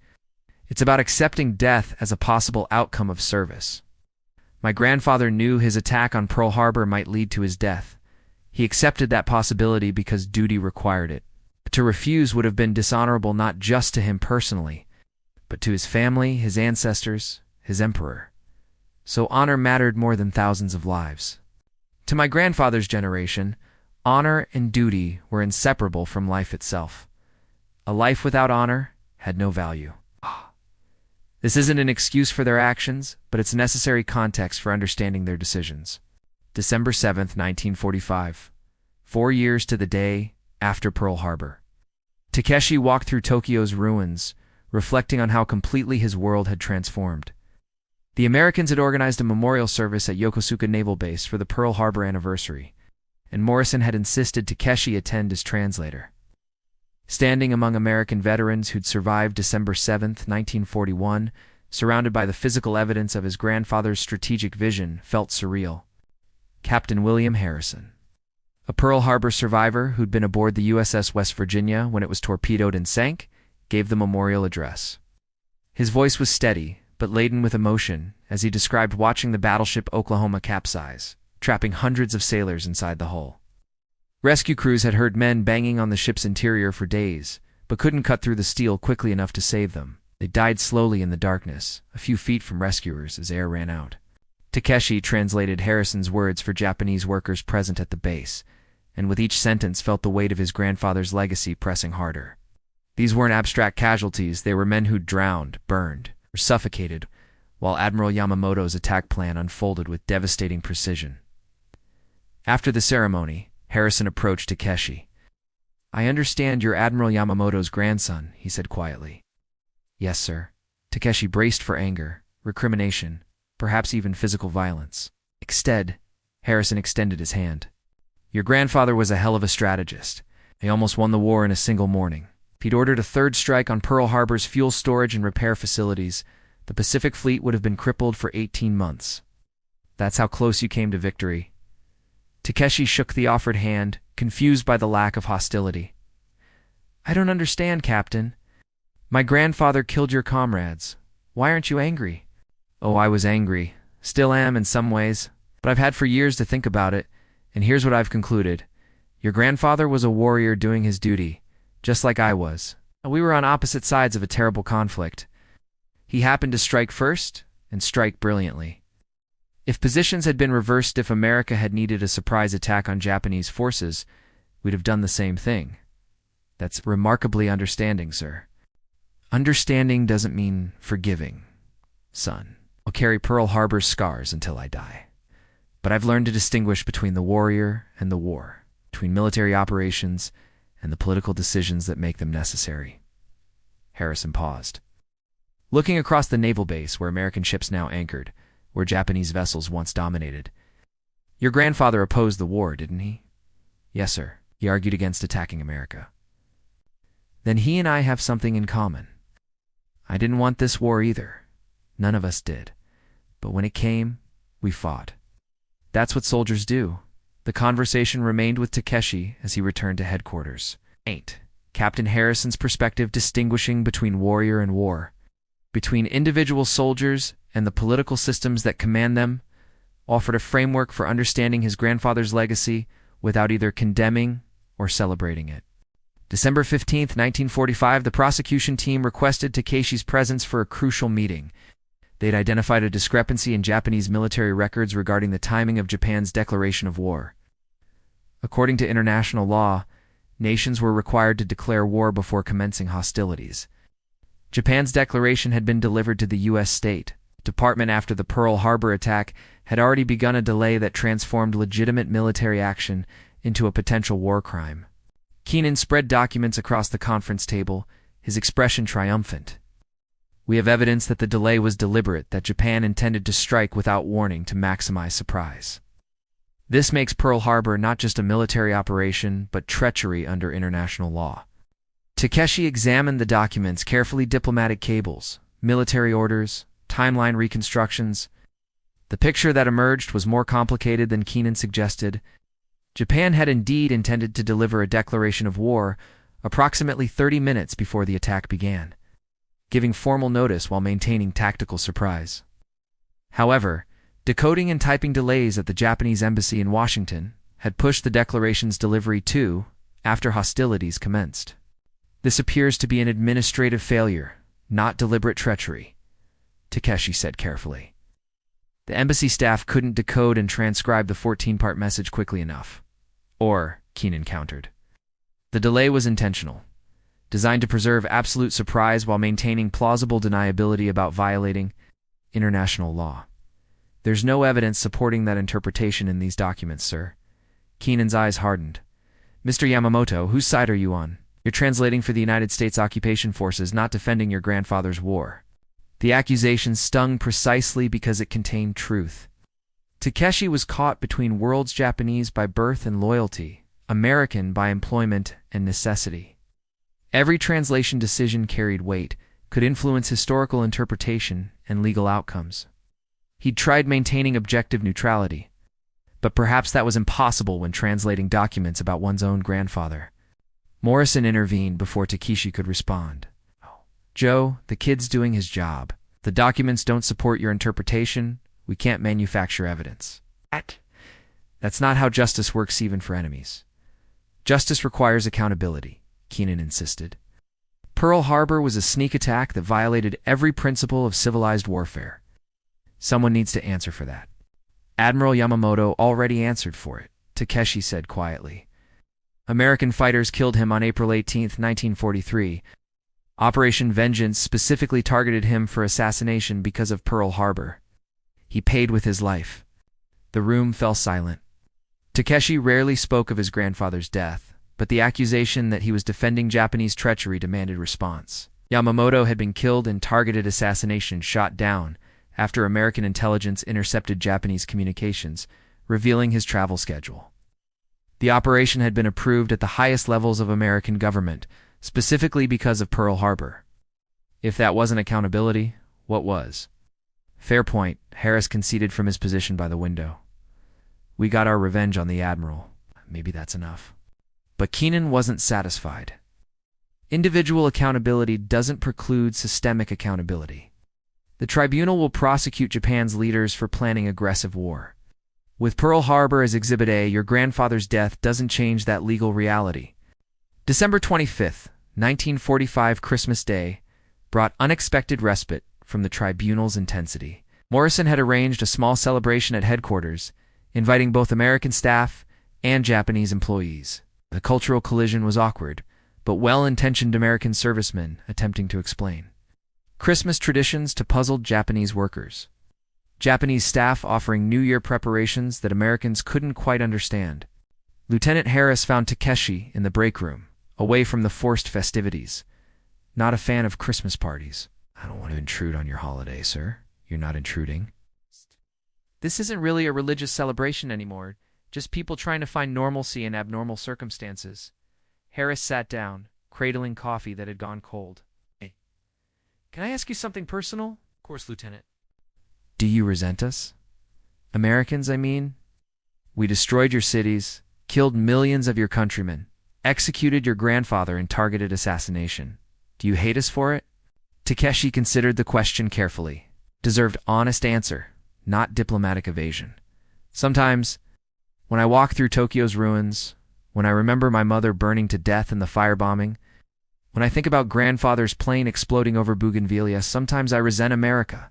It's about accepting death as a possible outcome of service. My grandfather knew his attack on Pearl Harbor might lead to his death. He accepted that possibility because duty required it. To refuse would have been dishonorable not just to him personally, but to his family, his ancestors, his emperor. So honor mattered more than thousands of lives. To my grandfather's generation, honor and duty were inseparable from life itself. A life without honor had no value. This isn't an excuse for their actions, but it's necessary context for understanding their decisions. December 7th, 1945. 4 years to the day after Pearl Harbor. Takeshi walked through Tokyo's ruins, reflecting on how completely his world had transformed. The Americans had organized a memorial service at Yokosuka Naval Base for the Pearl Harbor anniversary, and Morrison had insisted Takeshi attend as translator. Standing among American veterans who'd survived December 7th, 1941, surrounded by the physical evidence of his grandfather's strategic vision, felt surreal. Captain William Harrison, a Pearl Harbor survivor who'd been aboard the USS West Virginia when it was torpedoed and sank, gave the memorial address. His voice was steady, but laden with emotion, as he described watching the battleship Oklahoma capsize, trapping hundreds of sailors inside the hull. Rescue crews had heard men banging on the ship's interior for days, but couldn't cut through the steel quickly enough to save them. They died slowly in the darkness, a few feet from rescuers as air ran out. Takeshi translated Harrison's words for Japanese workers present at the base, and with each sentence felt the weight of his grandfather's legacy pressing harder. These weren't abstract casualties, they were men who'd drowned, burned, or suffocated, while Admiral Yamamoto's attack plan unfolded with devastating precision. After the ceremony, Harrison approached Takeshi. "I understand you're Admiral Yamamoto's grandson," he said quietly. "Yes, sir." Takeshi braced for anger, recrimination, perhaps even physical violence. Instead, Harrison extended his hand. "Your grandfather was a hell of a strategist. He almost won the war in a single morning. If he'd ordered a third strike on Pearl Harbor's fuel storage and repair facilities, the Pacific Fleet would have been crippled for 18 months. That's how close you came to victory." Takeshi shook the offered hand, confused by the lack of hostility. "I don't understand, Captain. My grandfather killed your comrades. Why aren't you angry?" "Oh, I was angry. Still am in some ways. But I've had for years to think about it, and here's what I've concluded. Your grandfather was a warrior doing his duty, just like I was. We were on opposite sides of a terrible conflict. He happened to strike first, and strike brilliantly. If positions had been reversed, if America had needed a surprise attack on Japanese forces, we'd have done the same thing. That's remarkably understanding, sir." "Understanding doesn't mean forgiving, son. I'll carry Pearl Harbor's scars until I die. But I've learned to distinguish between the warrior and the war, between military operations and the political decisions that make them necessary." Harrison paused. Looking across the naval base where American ships now anchored, where Japanese vessels once dominated. "Your grandfather opposed the war, didn't he?" "Yes, sir. He argued against attacking America." "Then he and I have something in common. I didn't want this war either. None of us did. But when it came, we fought. That's what soldiers do. The conversation remained with Takeshi as he returned to headquarters. 8. Captain Harrison's perspective distinguishing between warrior and war, between individual soldiers and the political systems that command them, offered a framework for understanding his grandfather's legacy without either condemning or celebrating it. December 15, 1945, the prosecution team requested Takeshi's presence for a crucial meeting. They'd identified a discrepancy in Japanese military records regarding the timing of Japan's declaration of war. According to international law, nations were required to declare war before commencing hostilities. Japan's declaration had been delivered to the U.S. State Department after the Pearl Harbor attack had already begun a delay that transformed legitimate military action into a potential war crime. Keenan spread documents across the conference table, his expression triumphant. We have evidence that the delay was deliberate, that Japan intended to strike without warning to maximize surprise. This makes Pearl Harbor not just a military operation, but treachery under international law. Takeshi examined the documents carefully, diplomatic cables, military orders, timeline reconstructions. The picture that emerged was more complicated than Keenan suggested. Japan had indeed intended to deliver a declaration of war approximately 30 minutes before the attack began, giving formal notice while maintaining tactical surprise. However, decoding and typing delays at the Japanese embassy in Washington had pushed the declaration's delivery to after hostilities commenced. This appears to be an administrative failure, not deliberate treachery, Takeshi said carefully. The embassy staff couldn't decode and transcribe the 14-part message quickly enough. Or, Keenan countered. The delay was intentional, designed to preserve absolute surprise while maintaining plausible deniability about violating international law. There's no evidence supporting that interpretation in these documents, sir. Keenan's eyes hardened. Mr. Yamamoto, whose side are you on? You're translating for the United States occupation forces, not defending your grandfather's war. The accusation stung precisely because it contained truth. Takeshi was caught between world's Japanese by birth and loyalty, American by employment and necessity. Every translation decision carried weight, could influence historical interpretation and legal outcomes. He'd tried maintaining objective neutrality, but perhaps that was impossible when translating documents about one's own grandfather. Morrison intervened before Takeshi could respond. Joe, the kid's doing his job. The documents don't support your interpretation. We can't manufacture evidence. That's not how justice works, even for enemies. Justice requires accountability, Keenan insisted. Pearl Harbor was a sneak attack that violated every principle of civilized warfare. Someone needs to answer for that. Admiral Yamamoto already answered for it, Takeshi said quietly. American fighters killed him on April 18, 1943. Operation Vengeance specifically targeted him for assassination because of Pearl Harbor. He paid with his life. The room fell silent. Takeshi rarely spoke of his grandfather's death, but the accusation that he was defending Japanese treachery demanded response. Yamamoto had been killed in targeted assassination, shot down after American intelligence intercepted Japanese communications, revealing his travel schedule. The operation had been approved at the highest levels of American government, specifically because of Pearl Harbor. If that wasn't accountability, what was? Fair point, Harris conceded from his position by the window. We got our revenge on the Admiral. Maybe that's enough. But Keenan wasn't satisfied. Individual accountability doesn't preclude systemic accountability. The tribunal will prosecute Japan's leaders for planning aggressive war. With Pearl Harbor as Exhibit A, your grandfather's death doesn't change that legal reality. December 25th, 1945, Christmas Day, brought unexpected respite from the tribunal's intensity. Morrison had arranged a small celebration at headquarters, inviting both American staff and Japanese employees. The cultural collision was awkward, but well-intentioned American servicemen attempting to explain Christmas traditions to puzzled Japanese workers. Japanese staff offering New Year preparations that Americans couldn't quite understand. Lieutenant Harris found Takeshi in the break room, away from the forced festivities. Not a fan of Christmas parties. I don't want to intrude on your holiday, sir. You're not intruding. This isn't really a religious celebration anymore, just people trying to find normalcy in abnormal circumstances. Harris sat down, cradling coffee that had gone cold. Hey, can I ask you something personal? Of course, Lieutenant. Do you resent us? Americans, I mean? We destroyed your cities, killed millions of your countrymen, executed your grandfather in targeted assassination. Do you hate us for it? Takeshi considered the question carefully. Deserved honest answer, not diplomatic evasion. Sometimes, when I walk through Tokyo's ruins, when I remember my mother burning to death in the firebombing, when I think about grandfather's plane exploding over Bougainvillea, sometimes I resent America.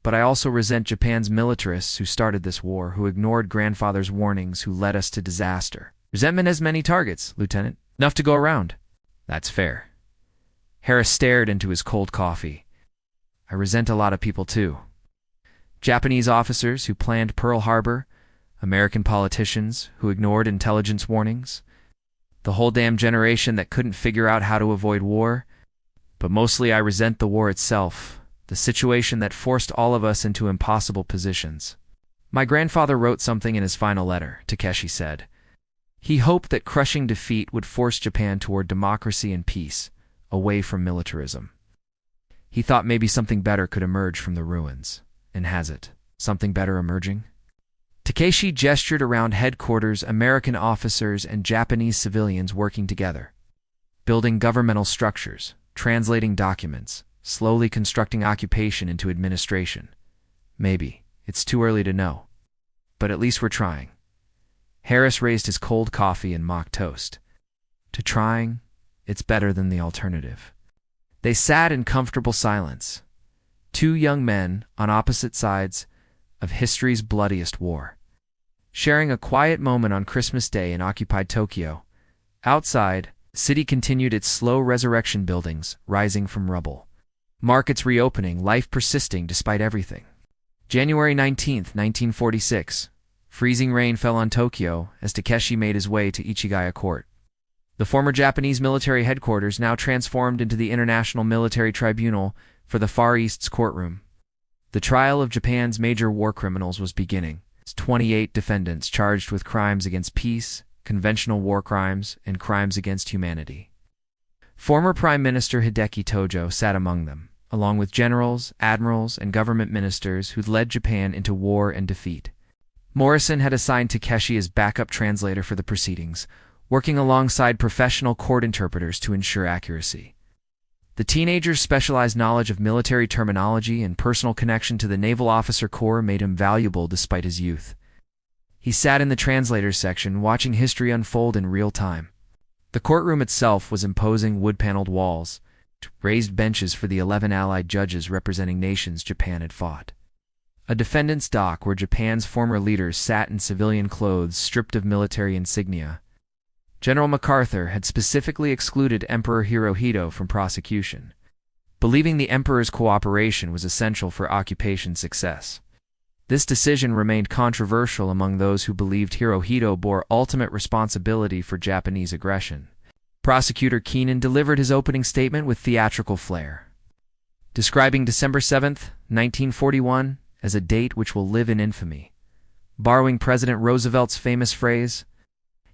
But I also resent Japan's militarists who started this war, who ignored grandfather's warnings, who led us to disaster. Resentment has many targets, Lieutenant. Enough to go around. That's fair. Harris stared into his cold coffee. I resent a lot of people too. Japanese officers who planned Pearl Harbor, American politicians who ignored intelligence warnings, the whole damn generation that couldn't figure out how to avoid war. But mostly I resent the war itself, the situation that forced all of us into impossible positions. My grandfather wrote something in his final letter, Takeshi said. He hoped that crushing defeat would force Japan toward democracy and peace, away from militarism. He thought maybe something better could emerge from the ruins. And has it? Something better emerging? Takeshi gestured around headquarters, American officers and Japanese civilians working together, building governmental structures, translating documents, slowly constructing occupation into administration. Maybe. It's too early to know. But at least we're trying. Harris raised his cold coffee and mock toast. To trying, it's better than the alternative. They sat in comfortable silence. Two young men on opposite sides of history's bloodiest war, sharing a quiet moment on Christmas Day in occupied Tokyo. Outside, the city continued its slow resurrection, buildings rising from rubble, markets reopening, life persisting despite everything. January 19th, 1946. Freezing rain fell on Tokyo as Takeshi made his way to Ichigaya Court, the former Japanese military headquarters now transformed into the International Military Tribunal for the Far East's courtroom. The trial of Japan's major war criminals was beginning. 28 defendants charged with crimes against peace, conventional war crimes, and crimes against humanity. Former Prime Minister Hideki Tojo sat among them, along with generals, admirals, and government ministers who'd led Japan into war and defeat. Morrison had assigned Takeshi as backup translator for the proceedings, working alongside professional court interpreters to ensure accuracy. The teenager's specialized knowledge of military terminology and personal connection to the Naval Officer Corps made him valuable despite his youth. He sat in the translators section, watching history unfold in real time. The courtroom itself was imposing wood-paneled walls, raised benches for the 11 Allied judges representing nations Japan had fought. A defendant's dock where Japan's former leaders sat in civilian clothes stripped of military insignia. General MacArthur had specifically excluded Emperor Hirohito from prosecution, believing the emperor's cooperation was essential for occupation success. This decision remained controversial among those who believed Hirohito bore ultimate responsibility for Japanese aggression. Prosecutor Keenan delivered his opening statement with theatrical flair, describing December 7, 1941, as a date which will live in infamy. Borrowing President Roosevelt's famous phrase,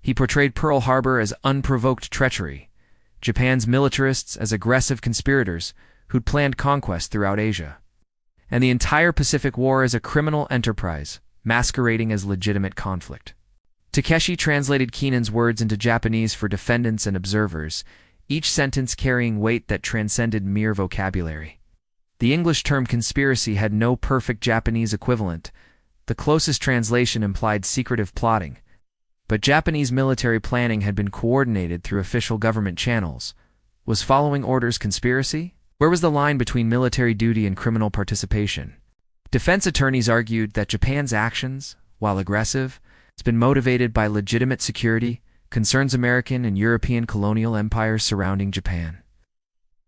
he portrayed Pearl Harbor as unprovoked treachery, Japan's militarists as aggressive conspirators who'd planned conquest throughout Asia, and the entire Pacific War as a criminal enterprise, masquerading as legitimate conflict. Takeshi translated Keenan's words into Japanese for defendants and observers, each sentence carrying weight that transcended mere vocabulary. The English term conspiracy had no perfect Japanese equivalent. The closest translation implied secretive plotting. But Japanese military planning had been coordinated through official government channels. Was following orders conspiracy? Where was the line between military duty and criminal participation? Defense attorneys argued that Japan's actions, while aggressive, has been motivated by legitimate security concerns American and European colonial empires surrounding Japan.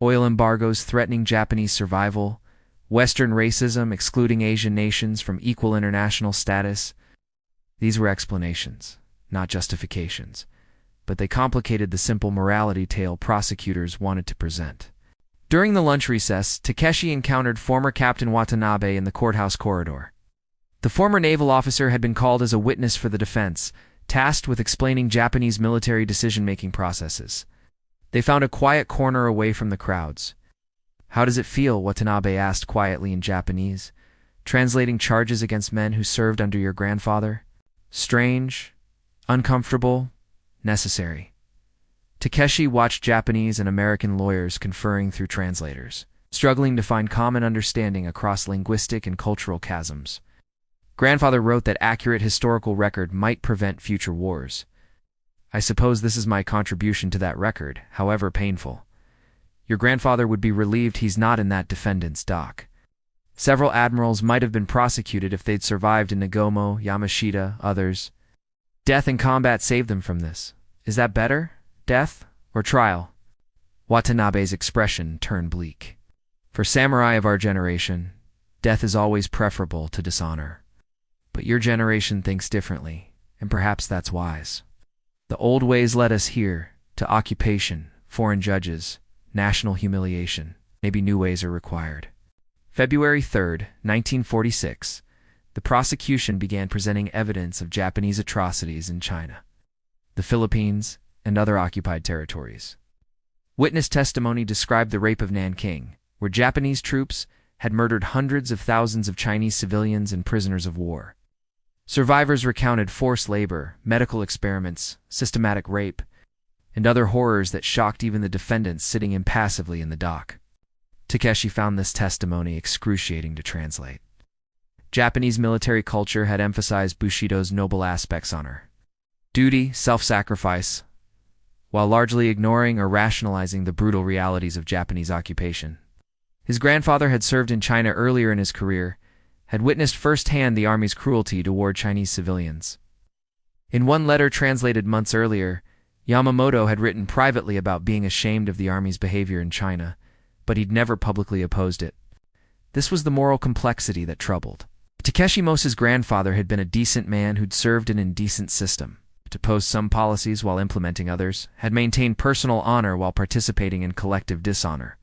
Oil embargoes threatening Japanese survival, Western racism excluding Asian nations from equal international status. These were explanations, not justifications, but they complicated the simple morality tale prosecutors wanted to present. During the lunch recess, Takeshi encountered former Captain Watanabe in the courthouse corridor. The former naval officer had been called as a witness for the defense, tasked with explaining Japanese military decision-making processes. They found a quiet corner away from the crowds. "How does it feel?" Watanabe asked quietly in Japanese, translating charges against men who served under your grandfather. Strange, uncomfortable, necessary. Takeshi watched Japanese and American lawyers conferring through translators, struggling to find common understanding across linguistic and cultural chasms. Grandfather wrote that accurate historical record might prevent future wars. I suppose this is my contribution to that record, however painful. Your grandfather would be relieved he's not in that defendant's dock. Several admirals might have been prosecuted if they'd survived in Nagomo, Yamashita, others. Death in combat saved them from this. Is that better? Death or trial? Watanabe's expression turned bleak. For samurai of our generation, death is always preferable to dishonor. But your generation thinks differently, and perhaps that's wise. The old ways led us here, to occupation, foreign judges, national humiliation. Maybe new ways are required. February 3, 1946, the prosecution began presenting evidence of Japanese atrocities in China, the Philippines, and other occupied territories. Witness testimony described the rape of Nanking, where Japanese troops had murdered hundreds of thousands of Chinese civilians and prisoners of war. Survivors recounted forced labor, medical experiments, systematic rape, and other horrors that shocked even the defendants sitting impassively in the dock. Takeshi found this testimony excruciating to translate. Japanese military culture had emphasized Bushido's noble aspects: honor, duty, self-sacrifice, while largely ignoring or rationalizing the brutal realities of Japanese occupation. His grandfather had served in China earlier in his career, had witnessed firsthand the army's cruelty toward Chinese civilians. In one letter translated months earlier, Yamamoto had written privately about being ashamed of the army's behavior in China, but he'd never publicly opposed it. This was the moral complexity that troubled. Takeshi Mosa's grandfather had been a decent man who'd served an indecent system, opposed some policies while implementing others, had maintained personal honor while participating in collective dishonor.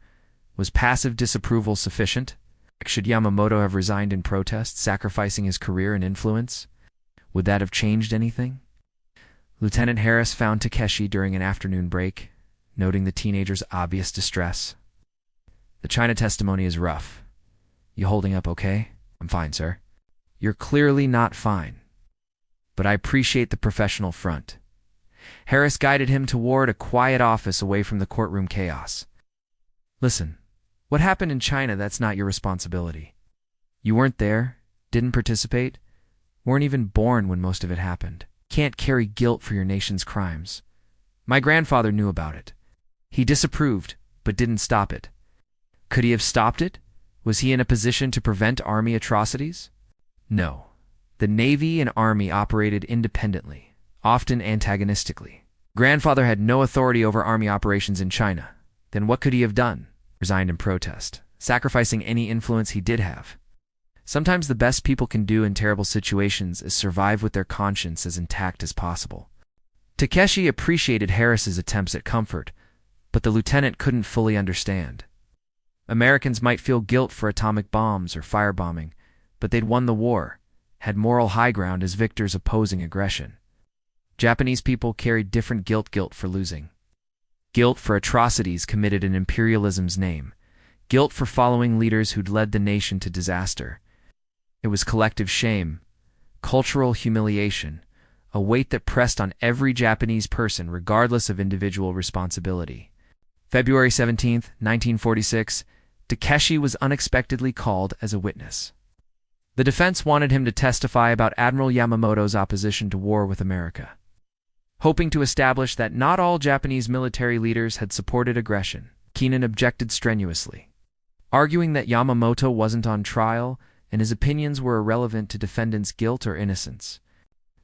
Was passive disapproval sufficient? Should Yamamoto have resigned in protest, sacrificing his career and influence? Would that have changed anything? Lieutenant Harris found Takeshi during an afternoon break, noting the teenager's obvious distress. The China testimony is rough. You holding up okay? I'm fine, sir. You're clearly not fine. But I appreciate the professional front. Harris guided him toward a quiet office away from the courtroom chaos. Listen, what happened in China, that's not your responsibility. You weren't there, didn't participate, weren't even born when most of it happened. Can't carry guilt for your nation's crimes. My grandfather knew about it. He disapproved, but didn't stop it. Could he have stopped it? Was he in a position to prevent army atrocities? No. The Navy and Army operated independently, often antagonistically. Grandfather had no authority over army operations in China. Then what could he have done? Resigned in protest, sacrificing any influence he did have. Sometimes the best people can do in terrible situations is survive with their conscience as intact as possible. Takeshi appreciated Harris's attempts at comfort, but the lieutenant couldn't fully understand. Americans might feel guilt for atomic bombs or firebombing, but they'd won the war, had moral high ground as victors opposing aggression. Japanese people carried different guilt for losing. Guilt for atrocities committed in imperialism's name. Guilt for following leaders who'd led the nation to disaster. It was collective shame, cultural humiliation, a weight that pressed on every Japanese person regardless of individual responsibility. February 17, 1946, Takeshi was unexpectedly called as a witness. The defense wanted him to testify about Admiral Yamamoto's opposition to war with America, hoping to establish that not all Japanese military leaders had supported aggression. Keenan objected strenuously, arguing that Yamamoto wasn't on trial and his opinions were irrelevant to defendants' guilt or innocence.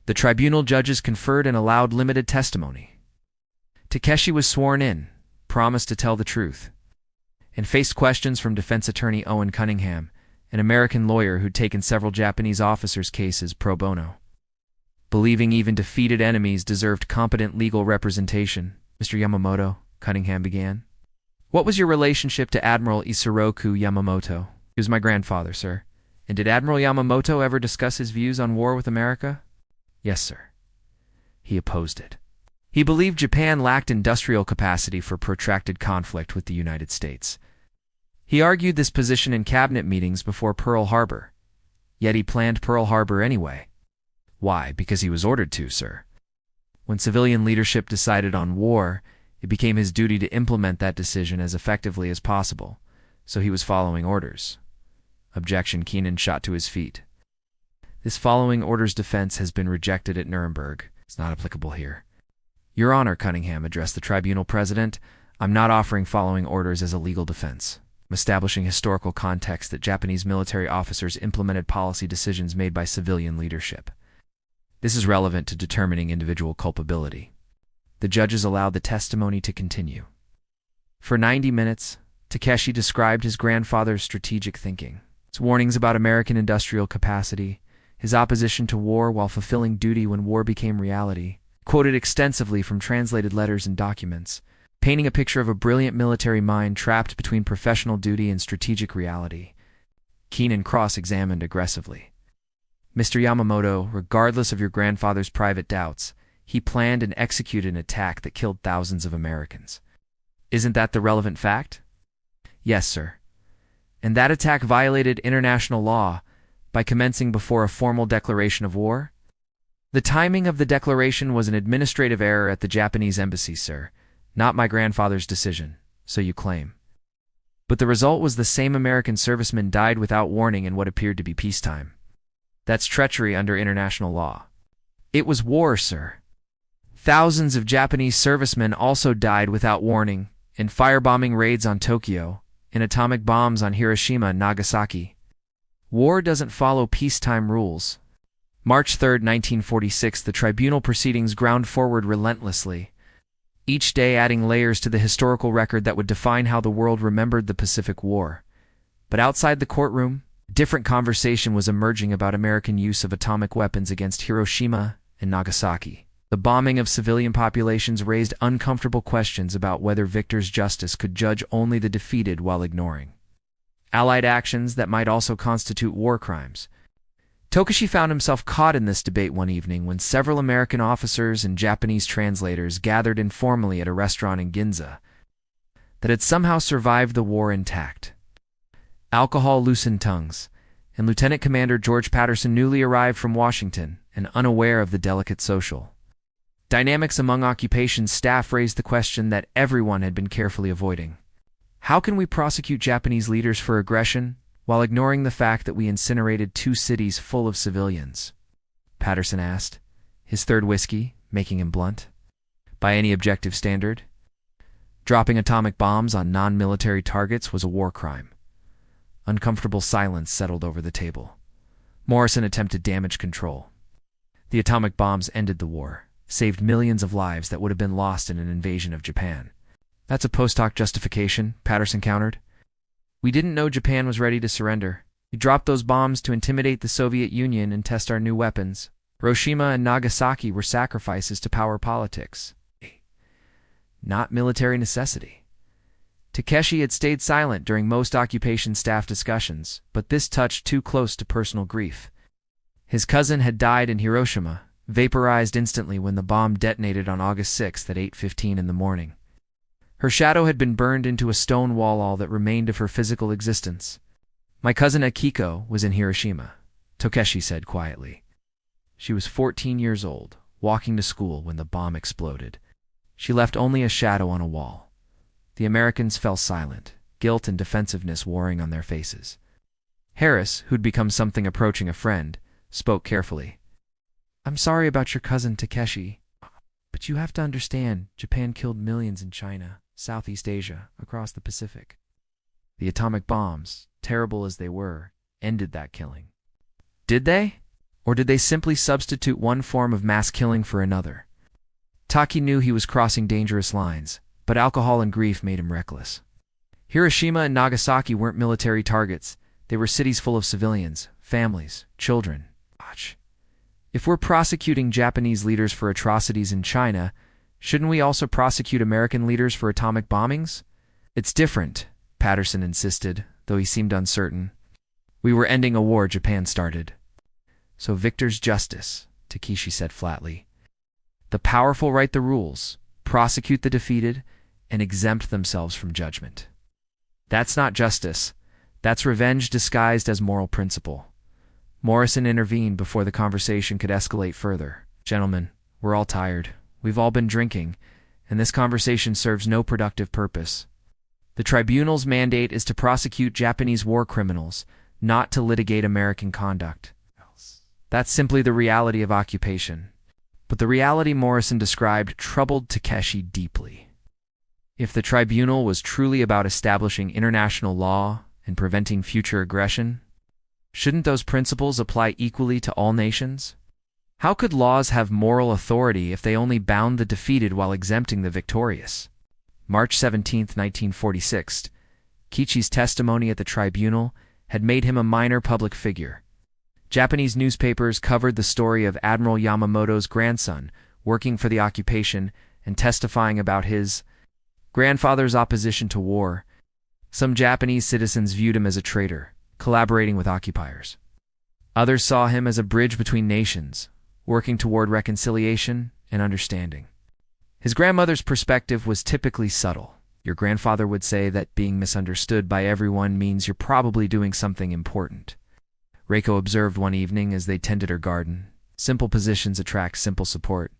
The tribunal judges conferred and allowed limited testimony. Takeshi was sworn in, promised to tell the truth, and faced questions from defense attorney Owen Cunningham, an American lawyer who'd taken several Japanese officers' cases pro bono. Believing even defeated enemies deserved competent legal representation, Mr. Yamamoto, Cunningham began. What was your relationship to Admiral Isoroku Yamamoto? He was my grandfather, sir. And did Admiral Yamamoto ever discuss his views on war with America? Yes, sir. He opposed it. He believed Japan lacked industrial capacity for protracted conflict with the United States. He argued this position in cabinet meetings before Pearl Harbor. Yet he planned Pearl Harbor anyway. Why? Because he was ordered to, sir. When civilian leadership decided on war, it became his duty to implement that decision as effectively as possible, so he was following orders. Objection. Keenan shot to his feet. This following orders defense has been rejected at Nuremberg. It's not applicable here. Your Honor, Cunningham addressed the tribunal president. I'm not offering following orders as a legal defense. I'm establishing historical context that Japanese military officers implemented policy decisions made by civilian leadership. This is relevant to determining individual culpability. The judges allowed the testimony to continue. For 90 minutes, Takeshi described his grandfather's strategic thinking, his warnings about American industrial capacity, his opposition to war while fulfilling duty when war became reality, quoted extensively from translated letters and documents, painting a picture of a brilliant military mind trapped between professional duty and strategic reality. Keenan cross-examined aggressively. Mr. Yamamoto, regardless of your grandfather's private doubts, he planned and executed an attack that killed thousands of Americans. Isn't that the relevant fact? Yes, sir. And that attack violated international law by commencing before a formal declaration of war? The timing of the declaration was an administrative error at the Japanese embassy, sir, not my grandfather's decision, so you claim. But the result was the same American servicemen died without warning in what appeared to be peacetime. That's treachery under international law. It was war, sir. Thousands of Japanese servicemen also died without warning in firebombing raids on Tokyo, in atomic bombs on Hiroshima and Nagasaki. War doesn't follow peacetime rules. March 3, 1946, the tribunal proceedings ground forward relentlessly, each day adding layers to the historical record that would define how the world remembered the Pacific War. But outside the courtroom, a different conversation was emerging about American use of atomic weapons against Hiroshima and Nagasaki. The bombing of civilian populations raised uncomfortable questions about whether victor's justice could judge only the defeated while ignoring Allied actions that might also constitute war crimes. Takeshi found himself caught in this debate one evening when several American officers and Japanese translators gathered informally at a restaurant in Ginza that had somehow survived the war intact. Alcohol loosened tongues, and Lieutenant Commander George Patterson, newly arrived from Washington and unaware of the delicate social dynamics among occupations staff, raised the question that everyone had been carefully avoiding. How can we prosecute Japanese leaders for aggression while ignoring the fact that we incinerated 2 cities full of civilians? Patterson asked, his third whiskey making him blunt. By any objective standard, dropping atomic bombs on non-military targets was a war crime. Uncomfortable silence settled over the table. Morrison attempted damage control. The atomic bombs ended the war, saved millions of lives that would have been lost in an invasion of Japan. That's a post hoc justification, Patterson countered. We didn't know Japan was ready to surrender. We dropped those bombs to intimidate the Soviet Union and test our new weapons. Hiroshima and Nagasaki were sacrifices to power politics, not military necessity. Takeshi had stayed silent during most occupation staff discussions, but this touched too close to personal grief. His cousin had died in Hiroshima, vaporized instantly when the bomb detonated on August 6 at 8:15 in the morning. Her shadow had been burned into a stone wall, all that remained of her physical existence. My cousin Akiko was in Hiroshima, Takeshi said quietly. She was 14 years old, walking to school when the bomb exploded. She left only a shadow on a wall. The Americans fell silent, guilt and defensiveness warring on their faces. Harris, who'd become something approaching a friend, spoke carefully. I'm sorry about your cousin Takeshi, but you have to understand, Japan killed millions in China, Southeast Asia, across the Pacific. The atomic bombs, terrible as they were, ended that killing. Did they? Or did they simply substitute one form of mass killing for another? Taki knew he was crossing dangerous lines, but alcohol and grief made him reckless. Hiroshima and Nagasaki weren't military targets. They were cities full of civilians, families, children. Watch. If we're prosecuting Japanese leaders for atrocities in China, shouldn't we also prosecute American leaders for atomic bombings? It's different, Patterson insisted, though he seemed uncertain. We were ending a war Japan started. So victor's justice, Takeshi said flatly. The powerful write the rules, prosecute the defeated, and exempt themselves from judgment. That's not justice. That's revenge disguised as moral principle. Morrison intervened before the conversation could escalate further. "Gentlemen, we're all tired. We've all been drinking, and this conversation serves no productive purpose. The tribunal's mandate is to prosecute Japanese war criminals, not to litigate American conduct. That's simply the reality of occupation." But the reality Morrison described troubled Takeshi deeply. If the tribunal was truly about establishing international law and preventing future aggression, shouldn't those principles apply equally to all nations? How could laws have moral authority if they only bound the defeated while exempting the victorious? March 17, 1946, Kichi's testimony at the tribunal had made him a minor public figure. Japanese newspapers covered the story of Admiral Yamamoto's grandson working for the occupation and testifying about his grandfather's opposition to war. Some Japanese citizens viewed him as a traitor, collaborating with occupiers. Others saw him as a bridge between nations, working toward reconciliation and understanding. His grandmother's perspective was typically subtle. Your grandfather would say that being misunderstood by everyone means you're probably doing something important. Reiko observed one evening as they tended her garden. Simple positions attract simple support.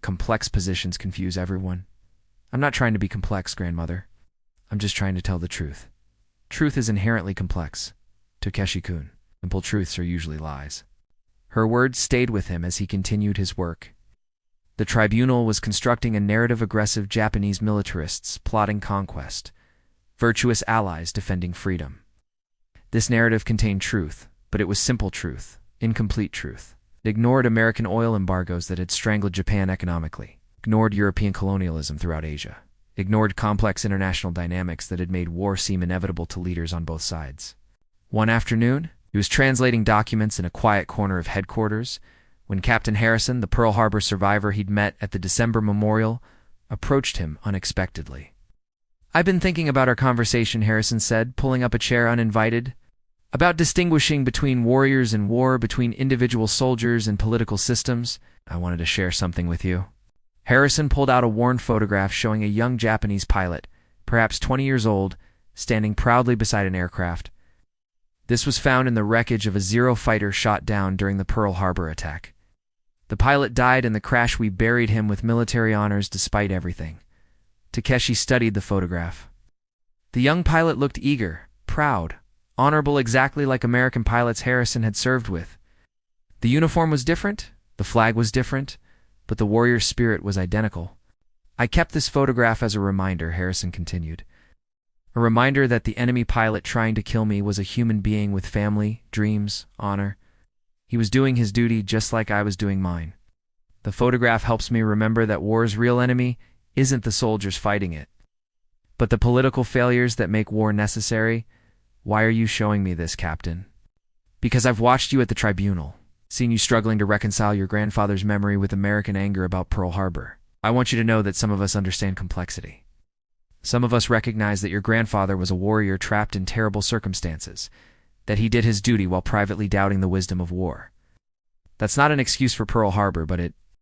Complex positions confuse everyone. I'm not trying to be complex, grandmother. I'm just trying to tell the truth. Truth is inherently complex. Takeshi-kun. Simple truths are usually lies. Her words stayed with him as he continued his work. The tribunal was constructing a narrative of aggressive Japanese militarists plotting conquest, virtuous allies defending freedom. This narrative contained truth, but it was simple truth, incomplete truth. It ignored American oil embargoes that had strangled Japan economically, ignored European colonialism throughout Asia, ignored complex international dynamics that had made war seem inevitable to leaders on both sides. One afternoon, he was translating documents in a quiet corner of headquarters when Captain Harrison, the Pearl Harbor survivor he'd met at the December memorial, approached him unexpectedly. "I've been thinking about our conversation," Harrison said, pulling up a chair uninvited. "About distinguishing between warriors and war, between individual soldiers and political systems. I wanted to share something with you." Harrison pulled out a worn photograph showing a young Japanese pilot, perhaps 20 years old, standing proudly beside an aircraft. This was found in the wreckage of a Zero fighter shot down during the Pearl Harbor attack. "The pilot died in the crash. We buried him with military honors despite everything." Takeshi studied the photograph. The young pilot looked eager, proud, honorable, exactly like American pilots Harrison had served with. The uniform was different, the flag was different, but the warrior spirit was identical. "I kept this photograph as a reminder," Harrison continued. "A reminder that the enemy pilot trying to kill me was a human being with family, dreams, honor. He was doing his duty just like I was doing mine. The photograph helps me remember that war's real enemy isn't the soldiers fighting it, but the political failures that make war necessary. Why are you showing me this, Captain? Because I've watched you at the tribunal, seen you struggling to reconcile your grandfather's memory with American anger about Pearl Harbor. I want you to know that some of us understand complexity. Some of us recognize that your grandfather was a warrior trapped in terrible circumstances, that he did his duty while privately doubting the wisdom of war. That's not an excuse for Pearl Harbor, but it